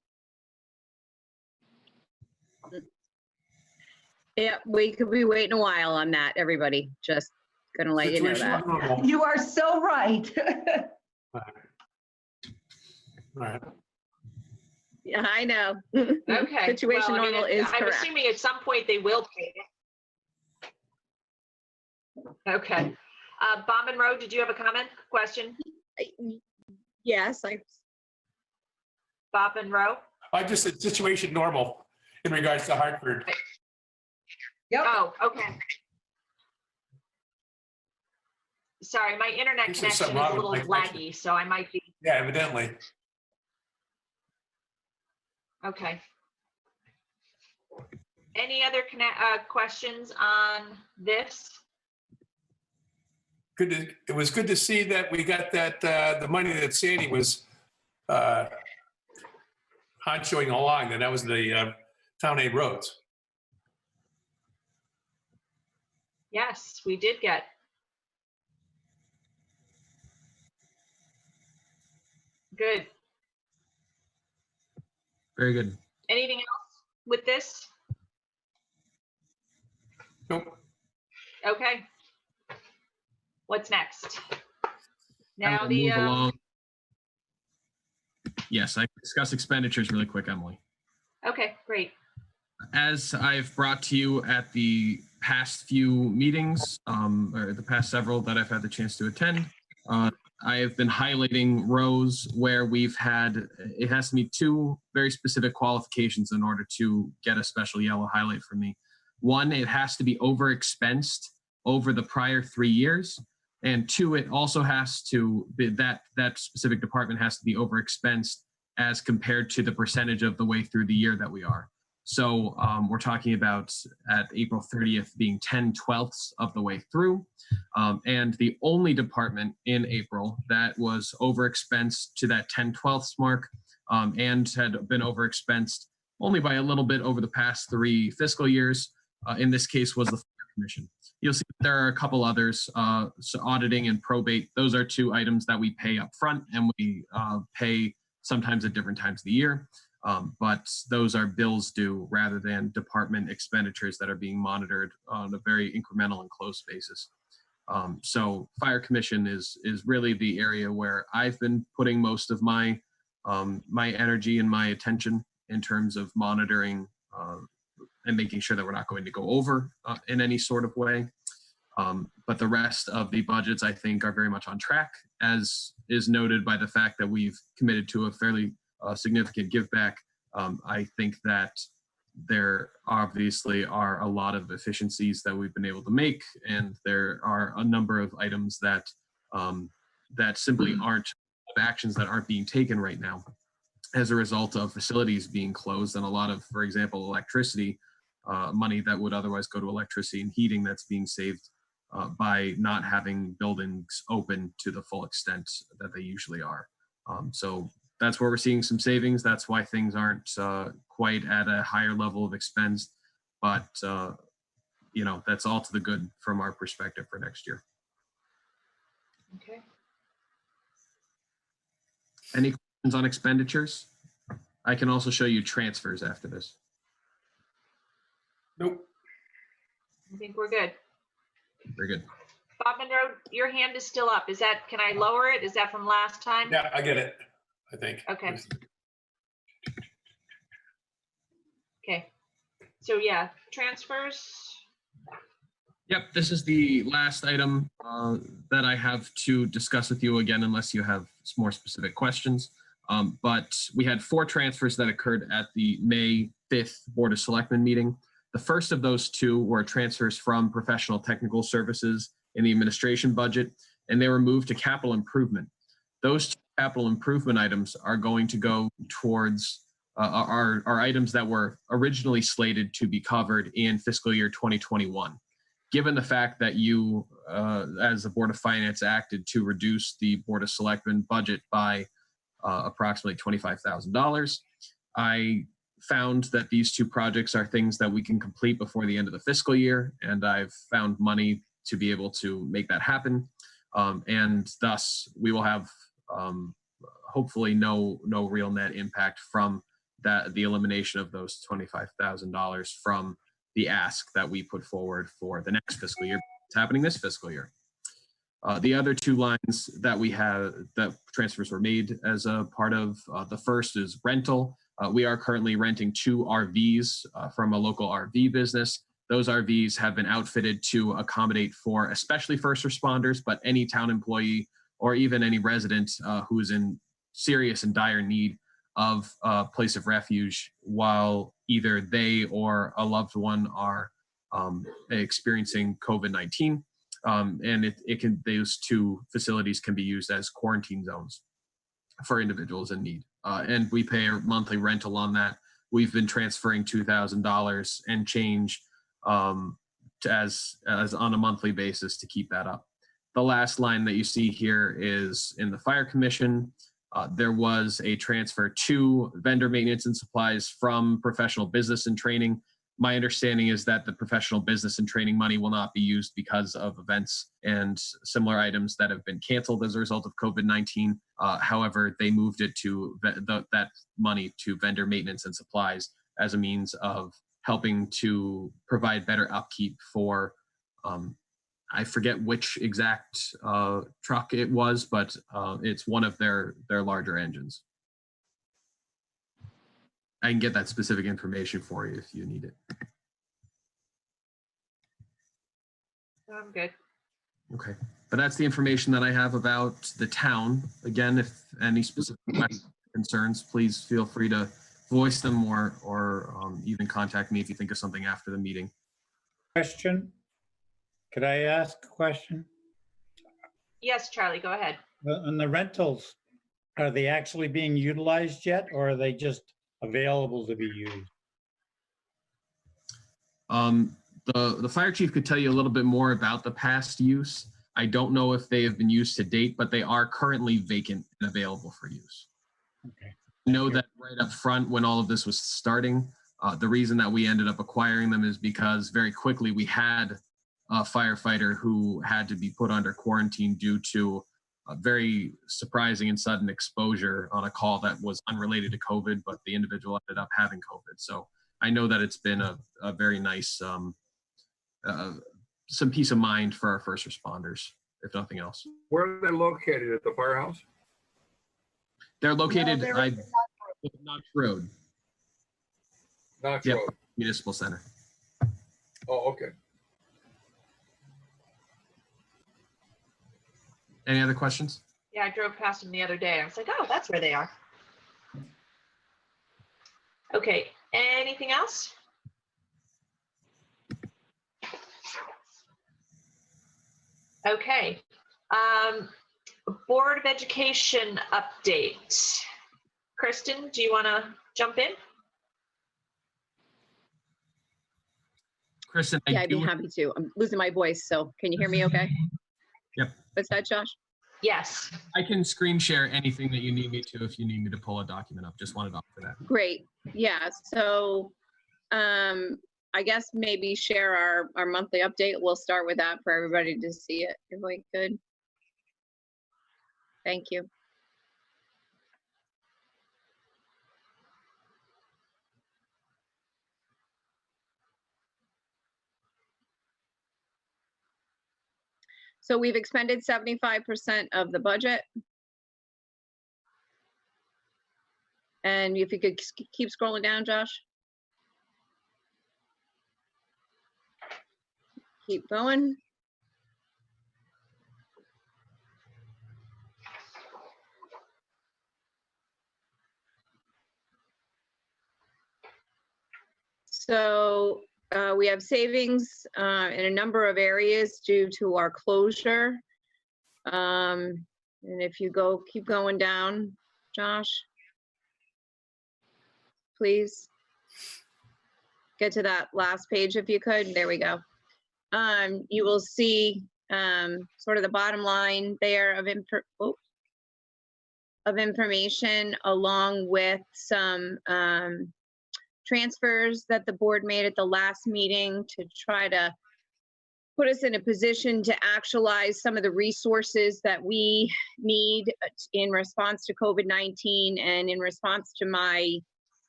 Yeah, we could be waiting a while on that, everybody. Just gonna let you know that. You are so right. Right. Yeah, I know. Okay. Situation Well, I mean, normal is I'm correct. assuming at some point they will pay it. Okay. Bob and Rowe, did you have a comment, question? Yes, Bob and Rowe? I just said situation normal in regards to Hartford. Yep. Oh, okay. Sorry, my internet Think there's connection something is a wrong with little my connection. laggy, so I might be, Yeah, evidently. okay. Any other questions on this? It was good to see that we got that, the money that Sandy was honchoing along, that was the town aid roads. Yes, we did get. Good. Very good. Anything else with this? Nope. Okay. What's next? I Now will the, move along. Yes, I can discuss expenditures really quick, Emily. okay, great. As I've brought to you at the past few meetings, or the past several that I've had the chance to attend, I have been highlighting rows where we've had, it has to meet two very specific qualifications in order to get a special yellow highlight from me. One, it has to be overexpensed over the prior 3 years. And two, it also has to be that specific department has to be overexpensed as compared to the percentage of the way through the year that we are. So we're talking about at April 30th being 10/12ths of the way through. And the only department in April that was overexpensed to that 10/12ths mark and had been overexpensed only by a little bit over the past 3 fiscal years, in this case was the Fire Commission. You'll see there are a couple others, so auditing and probate. Those are 2 items that we pay up front and we pay sometimes at different times of the year. But those are bills due rather than department expenditures that are being monitored on a very incremental and close basis. So Fire Commission is really the area where I've been putting most of my my energy and my attention in terms of monitoring and making sure that we're not going to go over in any sort of way. But the rest of the budgets, I think, are very much on track, as is noted by the fact that we've committed to a fairly significant give back. I think that there obviously are a lot of efficiencies that we've been able to make, and there are a number of items that that simply aren't actions that aren't being taken right now as a result of facilities being closed, and a lot of, for example, electricity money that would otherwise go to electricity and heating that's being saved by not having buildings open to the full extent that they usually are. So that's where we're seeing some savings. That's why things aren't quite at a higher level of expense, but you know, that's all to the good from our perspective for next year. Okay. Any questions on expenditures? I can also show you transfers after this. Nope. I think we're good. Very good. Bob Monroe, your hand is still up. Is that, can I lower it? Is that from last time? Yeah, I get it, I think. Okay. Okay. So yeah, transfers. Yep, this is the last item that I have to discuss with you again, unless you have more specific questions. But we had 4 transfers that occurred at the May 5th Board of Selectmen meeting. The first of those 2 were transfers from professional technical services in the administration budget, and they were moved to capital improvement. Those 2 capital improvement items are going to go towards are items that were originally slated to be covered in fiscal year 2021. Given the fact that you, as the Board of Finance, acted to reduce the Board of Selectmen budget by approximately $25,000, I found that these 2 projects are things that we can complete before the end of the fiscal year, and I've found money to be able to make that happen. And thus, we will have hopefully no real net impact from the elimination of those $25,000 from the ask that we put forward for the next fiscal year. It's happening this fiscal year. The other 2 lines that we have, that transfers were made as a part of, the first is rental. We are currently renting 2 RVs from a local RV business. Those RVs have been outfitted to accommodate for especially first responders, but any town employee or even any resident who is in serious and dire need of a place of refuge while either they or a loved one are experiencing COVID-19. And those two facilities can be used as quarantine zones for individuals in need. And we pay a monthly rental on that. We've been transferring $2,000 and change as on a monthly basis to keep that up. The last line that you see here is in the Fire Commission. There was a transfer to vendor maintenance and supplies from professional business and training. My understanding is that the professional business and training money will not be used because of events and similar items that have been canceled as a result of COVID-19. However, they moved it to that money to vendor maintenance and supplies as a means of helping to provide better upkeep for, I forget which exact truck it was, but it's one of their larger engines. I can get that specific information for you if you need it. I'm good. Okay, but that's the information that I have about the town. Again, if any specific questions, concerns, please feel free to voice them or even contact me if you think of something after the meeting. Question? Could I ask a question? Yes, Charlie, go ahead. On the rentals, are they actually being utilized yet, or are they just available to be used? The fire chief could tell you a little bit more about the past use. I don't know if they have been used to date, but they are currently vacant and available for use. Okay. I know that right up front when all of this was starting, the reason that we ended up acquiring them is because very quickly we had a firefighter who had to be put under quarantine due to a very surprising and sudden exposure on a call that was unrelated to COVID, but the individual ended up having COVID. So I know that it's been a very nice, some peace of mind for our first responders, if nothing else. Where are they located? At the firehouse? They're located they're on Knox Road. Knox Yep, Road. Municipal Center. Oh, okay. Any other questions? Yeah, I drove past them the other day. I was like, oh, that's where they are. Okay, anything else? Okay. Board of Education update. Kristen, do you want to jump in? Kristen, Yeah, I'd be happy to. I'm losing my voice, so can you hear me okay? Yep. What's that, Josh? Yes. I can screen share anything that you need me to if you need me to pull a document up. Just wanted to offer that. Great. Yeah, so I guess maybe share our monthly update. We'll start with that for everybody to see it, if we could. Thank you. So we've expended 75% of the budget. And if you could keep scrolling down, Josh. Keep going. So we have savings in a number of areas due to our closure. And if you keep going down, Josh, please get to that last page if you could. There we go. You will see sort of the bottom line there of information, along with some transfers that the board made at the last meeting to try to put us in a position to actualize some of the resources that we need in response to COVID-19 and in response to my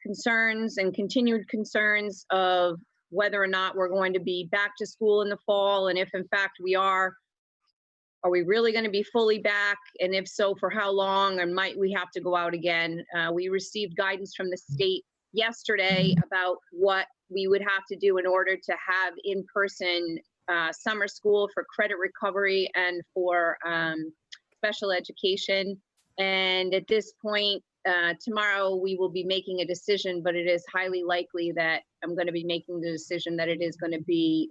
concerns and continued concerns of whether or not we're going to be back to school in the fall, and if in fact we are we really going to be fully back, and if so, for how long, and might we have to go out again? We received guidance from the state yesterday about what we would have to do in order to have in-person summer school for credit recovery and for special education. And at this point, tomorrow we will be making a decision, but it is highly likely that I'm going to be making the decision that it is going to be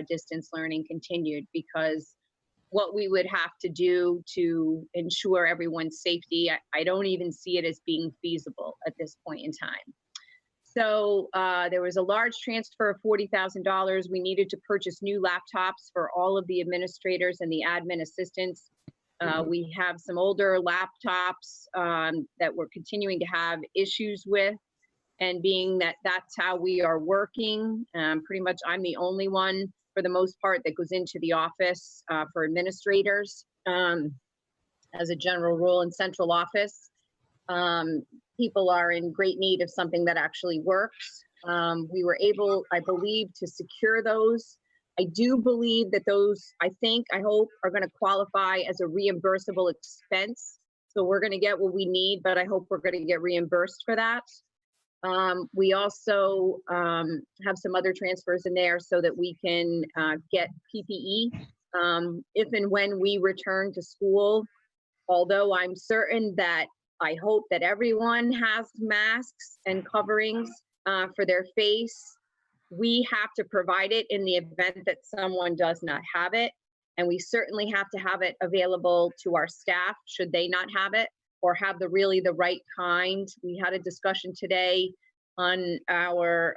distance learning continued, because what we would have to do to ensure everyone's safety, I don't even see it as being feasible at this point in time. So there was a large transfer of $40,000. We needed to purchase new laptops for all of the administrators and the admin assistants. We have some older laptops that we're continuing to have issues with, and being that that's how we are working, pretty much I'm the only one for the most part that goes into the office for administrators as a general rule in central office. People are in great need of something that actually works. We were able, I believe, to secure those. I do believe that those, I hope, are going to qualify as a reimbursable expense. So we're going to get what we need, but I hope we're going to get reimbursed for that. We also have some other transfers in there so that we can get PPE if and when we return to school. Although I'm certain that I hope that everyone has masks and coverings for their face, we have to provide it in the event that someone does not have it. And we certainly have to have it available to our staff should they not have it, or have the right kind. We had a discussion today on our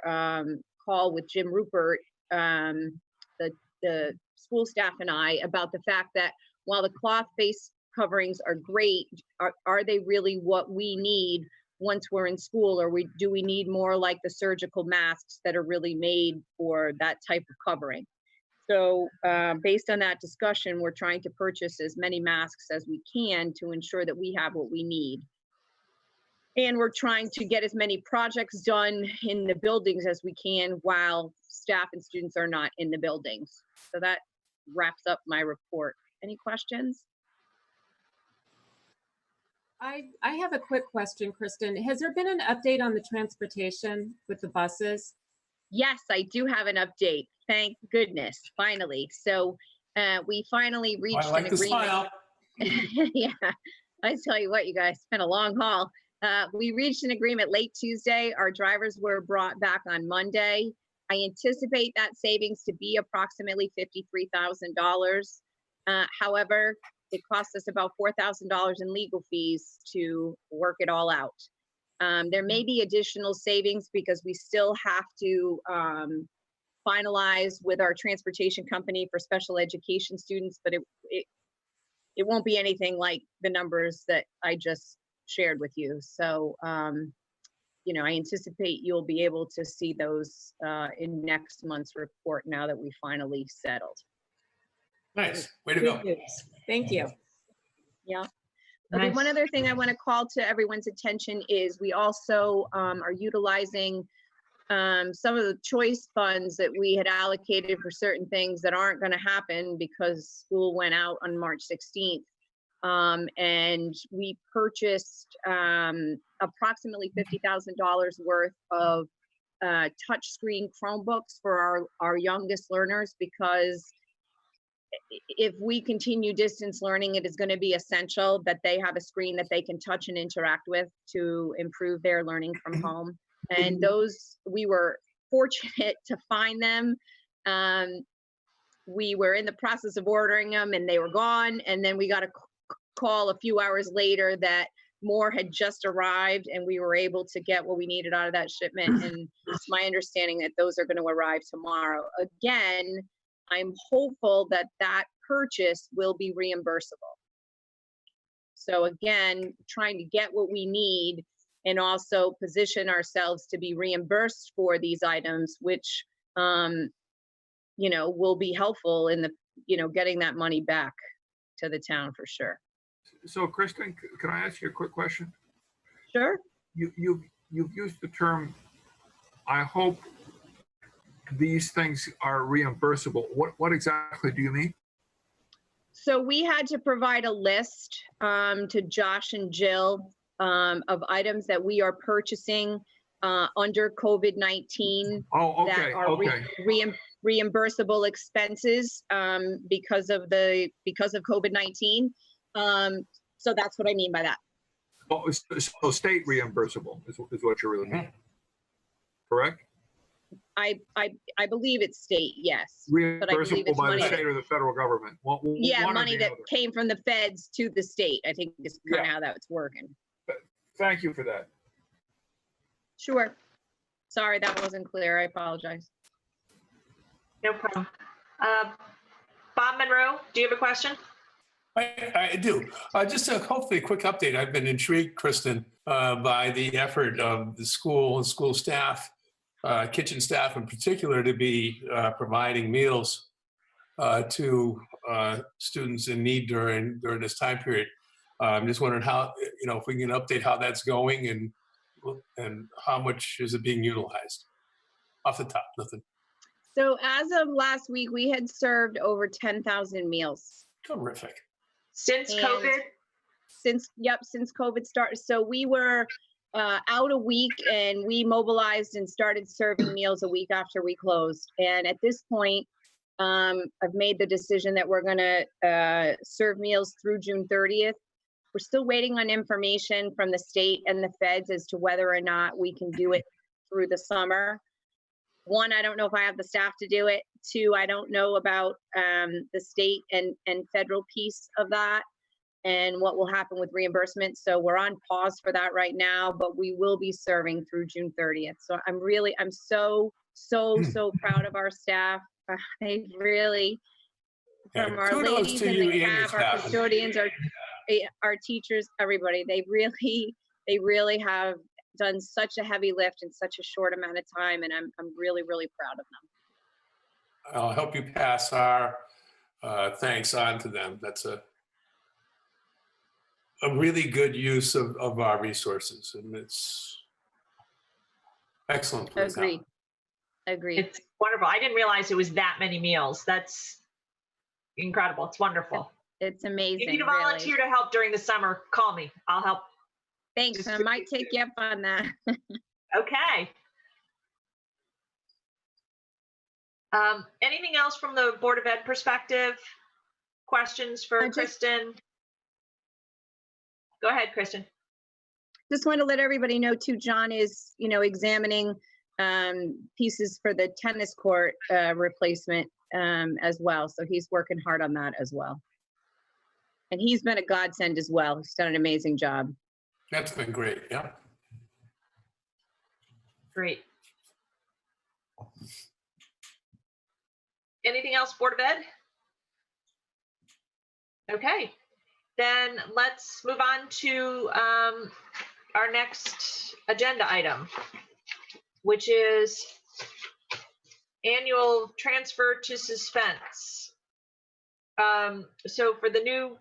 call with Jim Rupert, the school staff and I, about the fact that while the cloth face coverings are great, are they really what we need once we're in school, or do we need more like the surgical masks that are really made for that type of covering? So based on that discussion, we're trying to purchase as many masks as we can to ensure that we have what we need. And we're trying to get as many projects done in the buildings as we can while staff and students are not in the buildings. So that wraps up my report. Any questions? I have a quick question, Kristen. Has there been an update on the transportation with the buses? Yes, I do have an update. Thank goodness, finally. So we finally reached I like an the agreement. smile. Yeah, I tell you what, you guys, it's been a long haul. We reached an agreement late Tuesday. Our drivers were brought back on Monday. I anticipate that savings to be approximately $53,000. However, it cost us about $4,000 in legal fees to work it all out. There may be additional savings because we still have to finalize with our transportation company for special education students, but it won't be anything like the numbers that I just shared with you. So, you know, I anticipate you'll be able to see those in next month's report now that we finally settled. Nice. Way to go. Thank you. Yeah. Okay, one other thing I want to call to everyone's attention is we also are utilizing some of the choice funds that we had allocated for certain things that aren't going to happen because school went out on March 16th. And we purchased approximately $50,000 worth of touchscreen Chromebooks for our youngest learners, because if we continue distance learning, it is going to be essential that they have a screen that they can touch and interact with to improve their learning from home. And those, we were fortunate to find them. We were in the process of ordering them and they were gone. And then we got a call a few hours later that more had just arrived and we were able to get what we needed out of that shipment. And it's my understanding that those are going to arrive tomorrow. Again, I'm hopeful that that purchase will be reimbursable. So again, trying to get what we need and also position ourselves to be reimbursed for these items, which, you know, will be helpful in the, you know, getting that money back to the town for sure. So Kristen, can I ask you a quick question? Sure. You've used the term, I hope these things are reimbursable. What exactly do you mean? So we had to provide a list to Josh and Jill of items that we are purchasing under COVID-19 that are reimbursable expenses because of COVID-19. So that's what I mean by that. Oh, so state reimbursable is what you're really meaning, correct? I believe it's state, yes. Reimbursable it's by the money state or the federal government. Yeah, One or money the that other. came from the feds to the state, I think is kind of Yeah. how that's working. Thank you for that. Sure. Sorry, that wasn't clear. I apologize. No problem. Bob Monroe, do you have a question? I do. Just hopefully a quick update. I've been intrigued, Kristen, by the effort of the school and school staff, kitchen staff in particular, to be providing meals to students in need during this time period. I'm just wondering how, if we can update how that's going and how much is it being utilized? Off the top, nothing. So as of last week, we had served over 10,000 meals. Terrific. Since And COVID? Since COVID started. So we were out a week and we mobilized and started serving meals a week after we closed. And at this point, I've made the decision that we're going to serve meals through June 30th. We're still waiting on information from the state and the feds as to whether or not we can do it through the summer. One, I don't know if I have the staff to do it. Two, I don't know about the state and federal piece of that and what will happen with reimbursement. So we're on pause for that right now, but we will be serving through June 30th. So I'm so proud of our staff. They really, from our ladies in the cab, our custodians, our teachers, everybody, they really have done such a heavy lift in such a short amount of time, and I'm really proud of them. I'll help you pass our thanks on to them. That's a really good use of our resources, and it's excellent. Agreed. It's wonderful. I didn't realize it was that many meals. That's incredible. It's wonderful. It's amazing. If you need a volunteer to help during the summer, call me. I'll help. Thanks. I might take you up on that. Okay. Anything else from the Board of Ed perspective? Questions for Kristen? Go ahead, Kristen. Just want to let everybody know too, John is, examining pieces for the tennis court replacement as well. So he's working hard on that as well. And he's been a godsend as well. He's done an amazing job. That's been great, yeah. Great. Anything else, Board of Ed? Okay, then let's move on to our next agenda item, which is annual transfer to suspense. So for the new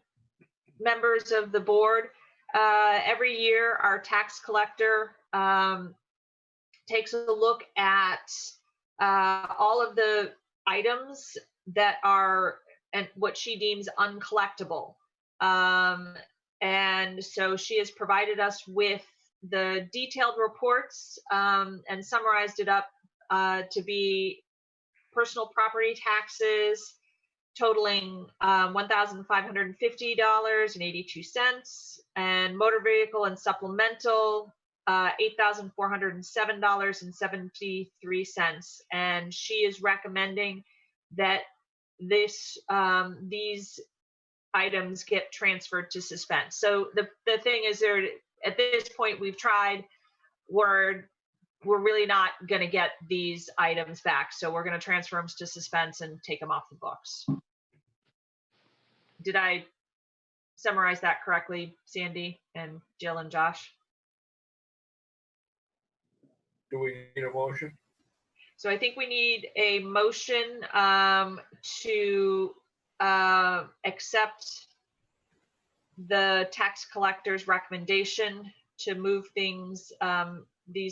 members of the board, every year our tax collector takes a look at all of the items that are and what she deems uncollectible. And so she has provided us with the detailed reports and summarized it up to be personal property taxes totaling $1,550.82, and motor vehicle and supplemental $8,407.73. And she is recommending that these items get transferred to suspense. So the thing is, there at this point we've tried, we're really not going to get these items back, so we're going to transfer them to suspense and take them off the books. Did I summarize that correctly, Sandy and Jill and Josh? Do we need a motion? So I think we need a motion to accept the tax collector's recommendation to move these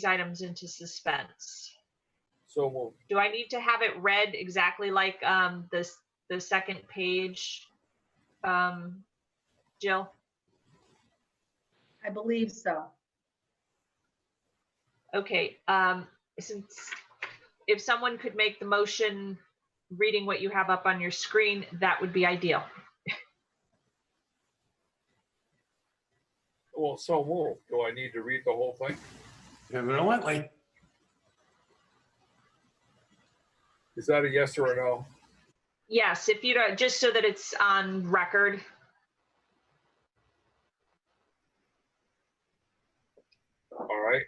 items into suspense. So moved. Do I need to have it read exactly like the second page, Jill? I believe so. Okay, since if someone could make the motion reading what you have up on your screen, that would be ideal. Well, so moved. Do I need to read the whole thing? Evidently. Is that a yes or a no? Yes, if you don't, just so that it's on record. All right.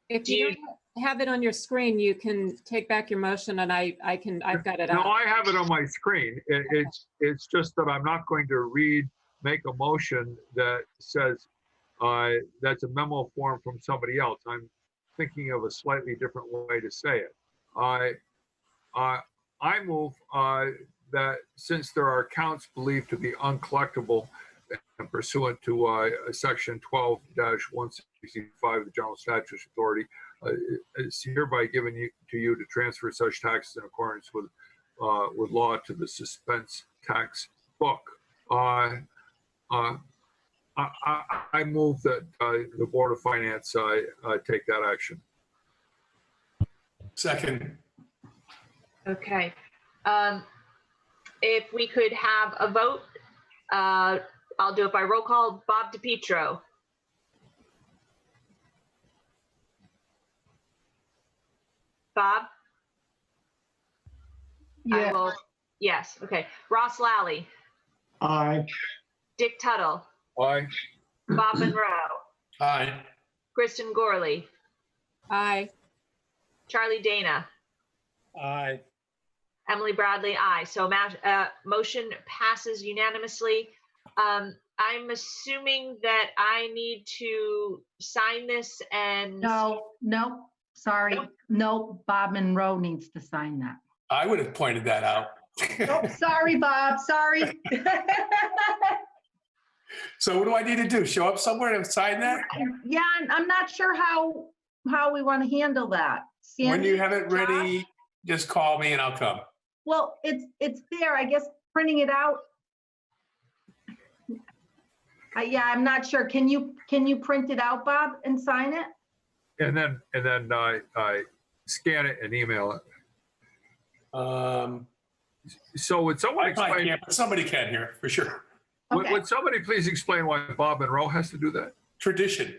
If Do you you- don't have it on your screen, you can take back your motion and I've got it No, up. I have it on my screen. It's just that I'm not going to make a motion that says that's a memo form from somebody else. I'm thinking of a slightly different way to say it. I move that since there are accounts believed to be uncollectible and pursuant to section 12-165 of the General Statutes Authority, it's hereby given to you to transfer such taxes in accordance with law to the suspense tax book. I move that the Board of Finance take that action. Second. Okay. If we could have a vote, I'll do it by roll call. Bob DiPietro. Bob? Yeah. Yes, okay. Ross Lally, Aye. Dick Tuttle, Aye. Bob Monroe, Aye. Kristen Gorley, Aye. Charlie Dana, Aye. Emily Bradley, aye. So motion passes unanimously. I'm assuming that I need to sign this and. No, sorry. No, Bob Monroe needs to sign that. I would have pointed that out. Oh, sorry, Bob, sorry. So what do I need to do? Show up somewhere and sign that? Yeah, I'm not sure how we want to handle that. When you have Sandy, it ready, just call me and I'll come. Well, it's there, I guess, printing it out. Yeah, I'm not sure. Can you print it out, Bob, and sign it? And then I scan it and email it. So would someone I probably explain? can't, but somebody can here for sure. Okay. Would somebody please explain why Bob Monroe has to do that? Tradition.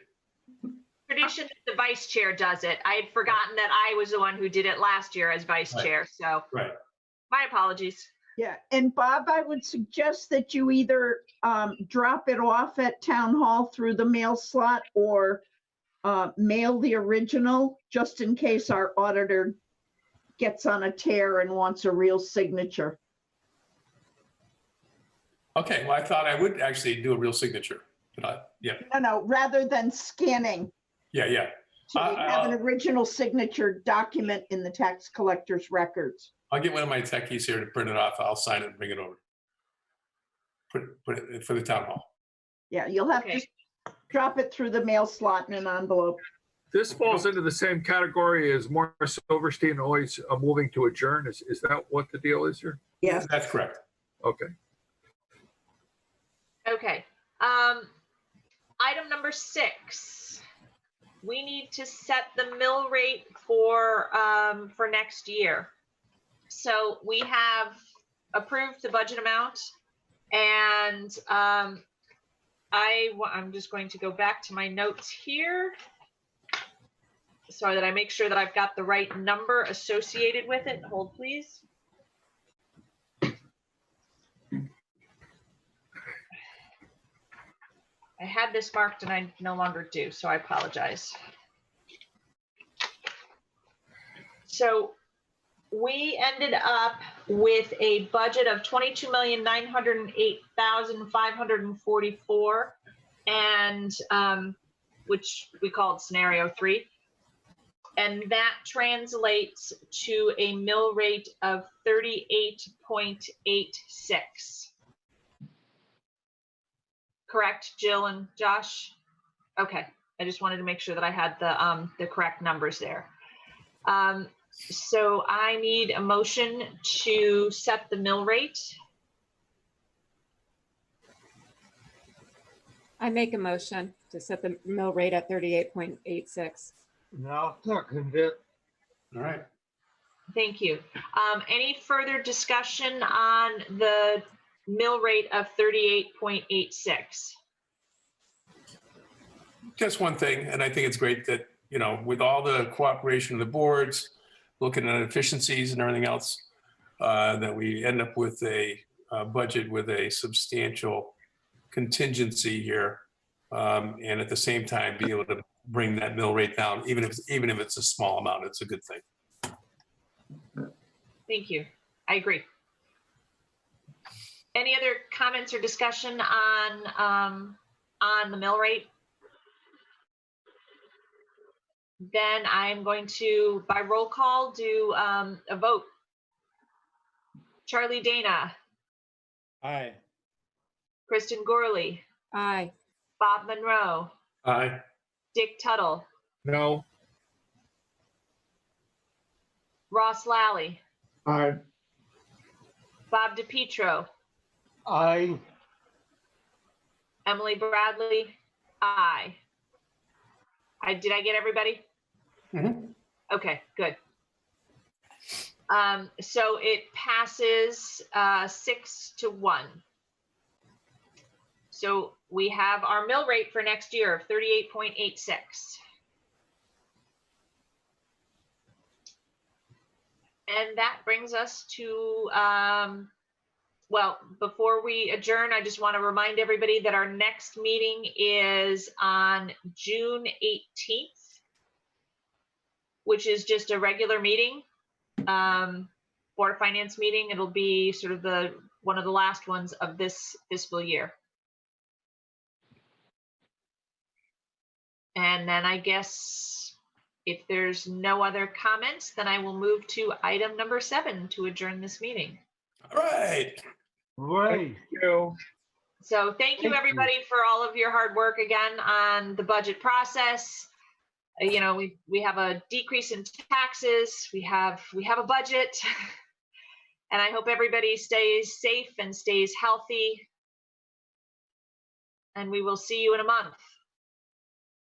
Tradition, the vice chair does it. I had forgotten that I was the one who did it last year as vice Right. chair, so Right. my apologies. Yeah, and Bob, I would suggest that you either drop it off at town hall through the mail slot or mail the original, just in case our auditor gets on a tear and wants a real signature. Okay, well, I thought I would actually do a real signature, but yeah, No, rather than scanning. yeah. So we have an original signature document in the tax collector's records. I'll get one of my techies here to print it off. I'll sign it and bring it over. Put it for the town hall. Yeah, you'll have Okay. to drop it through the mail slot in an envelope. This falls into the same category as Morris Silverstein always moving to adjourn. Is that what the deal is here? Yes. That's correct. Okay. Okay. Item number 6. We need to set the mill rate for next year. So we have approved the budget amount, and I'm just going to go back to my notes here so that I make sure that I've got the right number associated with it. Hold, please. I had this marked and I no longer do, so I apologize. So we ended up with a budget of $22,908,544, and which we called scenario 3. And that translates to a mill rate of 38.86. Correct, Jill and Josh? Okay, I just wanted to make sure that I had the correct numbers there. So I need a motion to set the mill rate. I make a motion to set the mill rate at 38.86. Now, second it. All right. Thank you. Any further discussion on the mill rate of 38.86? Just one thing, and I think it's great that, you know, with all the cooperation of the boards, looking at efficiencies and everything else, that we end up with a budget with a substantial contingency here, and at the same time be able to bring that mill rate down, even if it's a small amount. It's a good thing. Thank you. I agree. Any other comments or discussion on the mill rate? Then I'm going to, by roll call, do a vote. Charlie Dana, Aye. Kristen Gorley, Aye. Bob Monroe, Aye. Dick Tuttle, No, Ross Lally, Aye. Bob DiPietro, I, Emily Bradley, aye. Did I get everybody? Mhm. Okay, good. So it passes 6-1. So we have our mill rate for next year of 38.86. And that brings us to, well, before we adjourn, I just want to remind everybody that our next meeting is on June 18th, which is just a regular meeting, Board of Finance meeting. It'll be sort of one of the last ones of this fiscal year. And then I guess if there's no other comments, then I will move to item number 7 to adjourn this meeting. All right. right. you. So thank you, everybody, for all of your hard work again on the budget process. You know, we have a decrease in taxes. We have a budget, and I hope everybody stays safe and stays healthy. And we will see you in a month.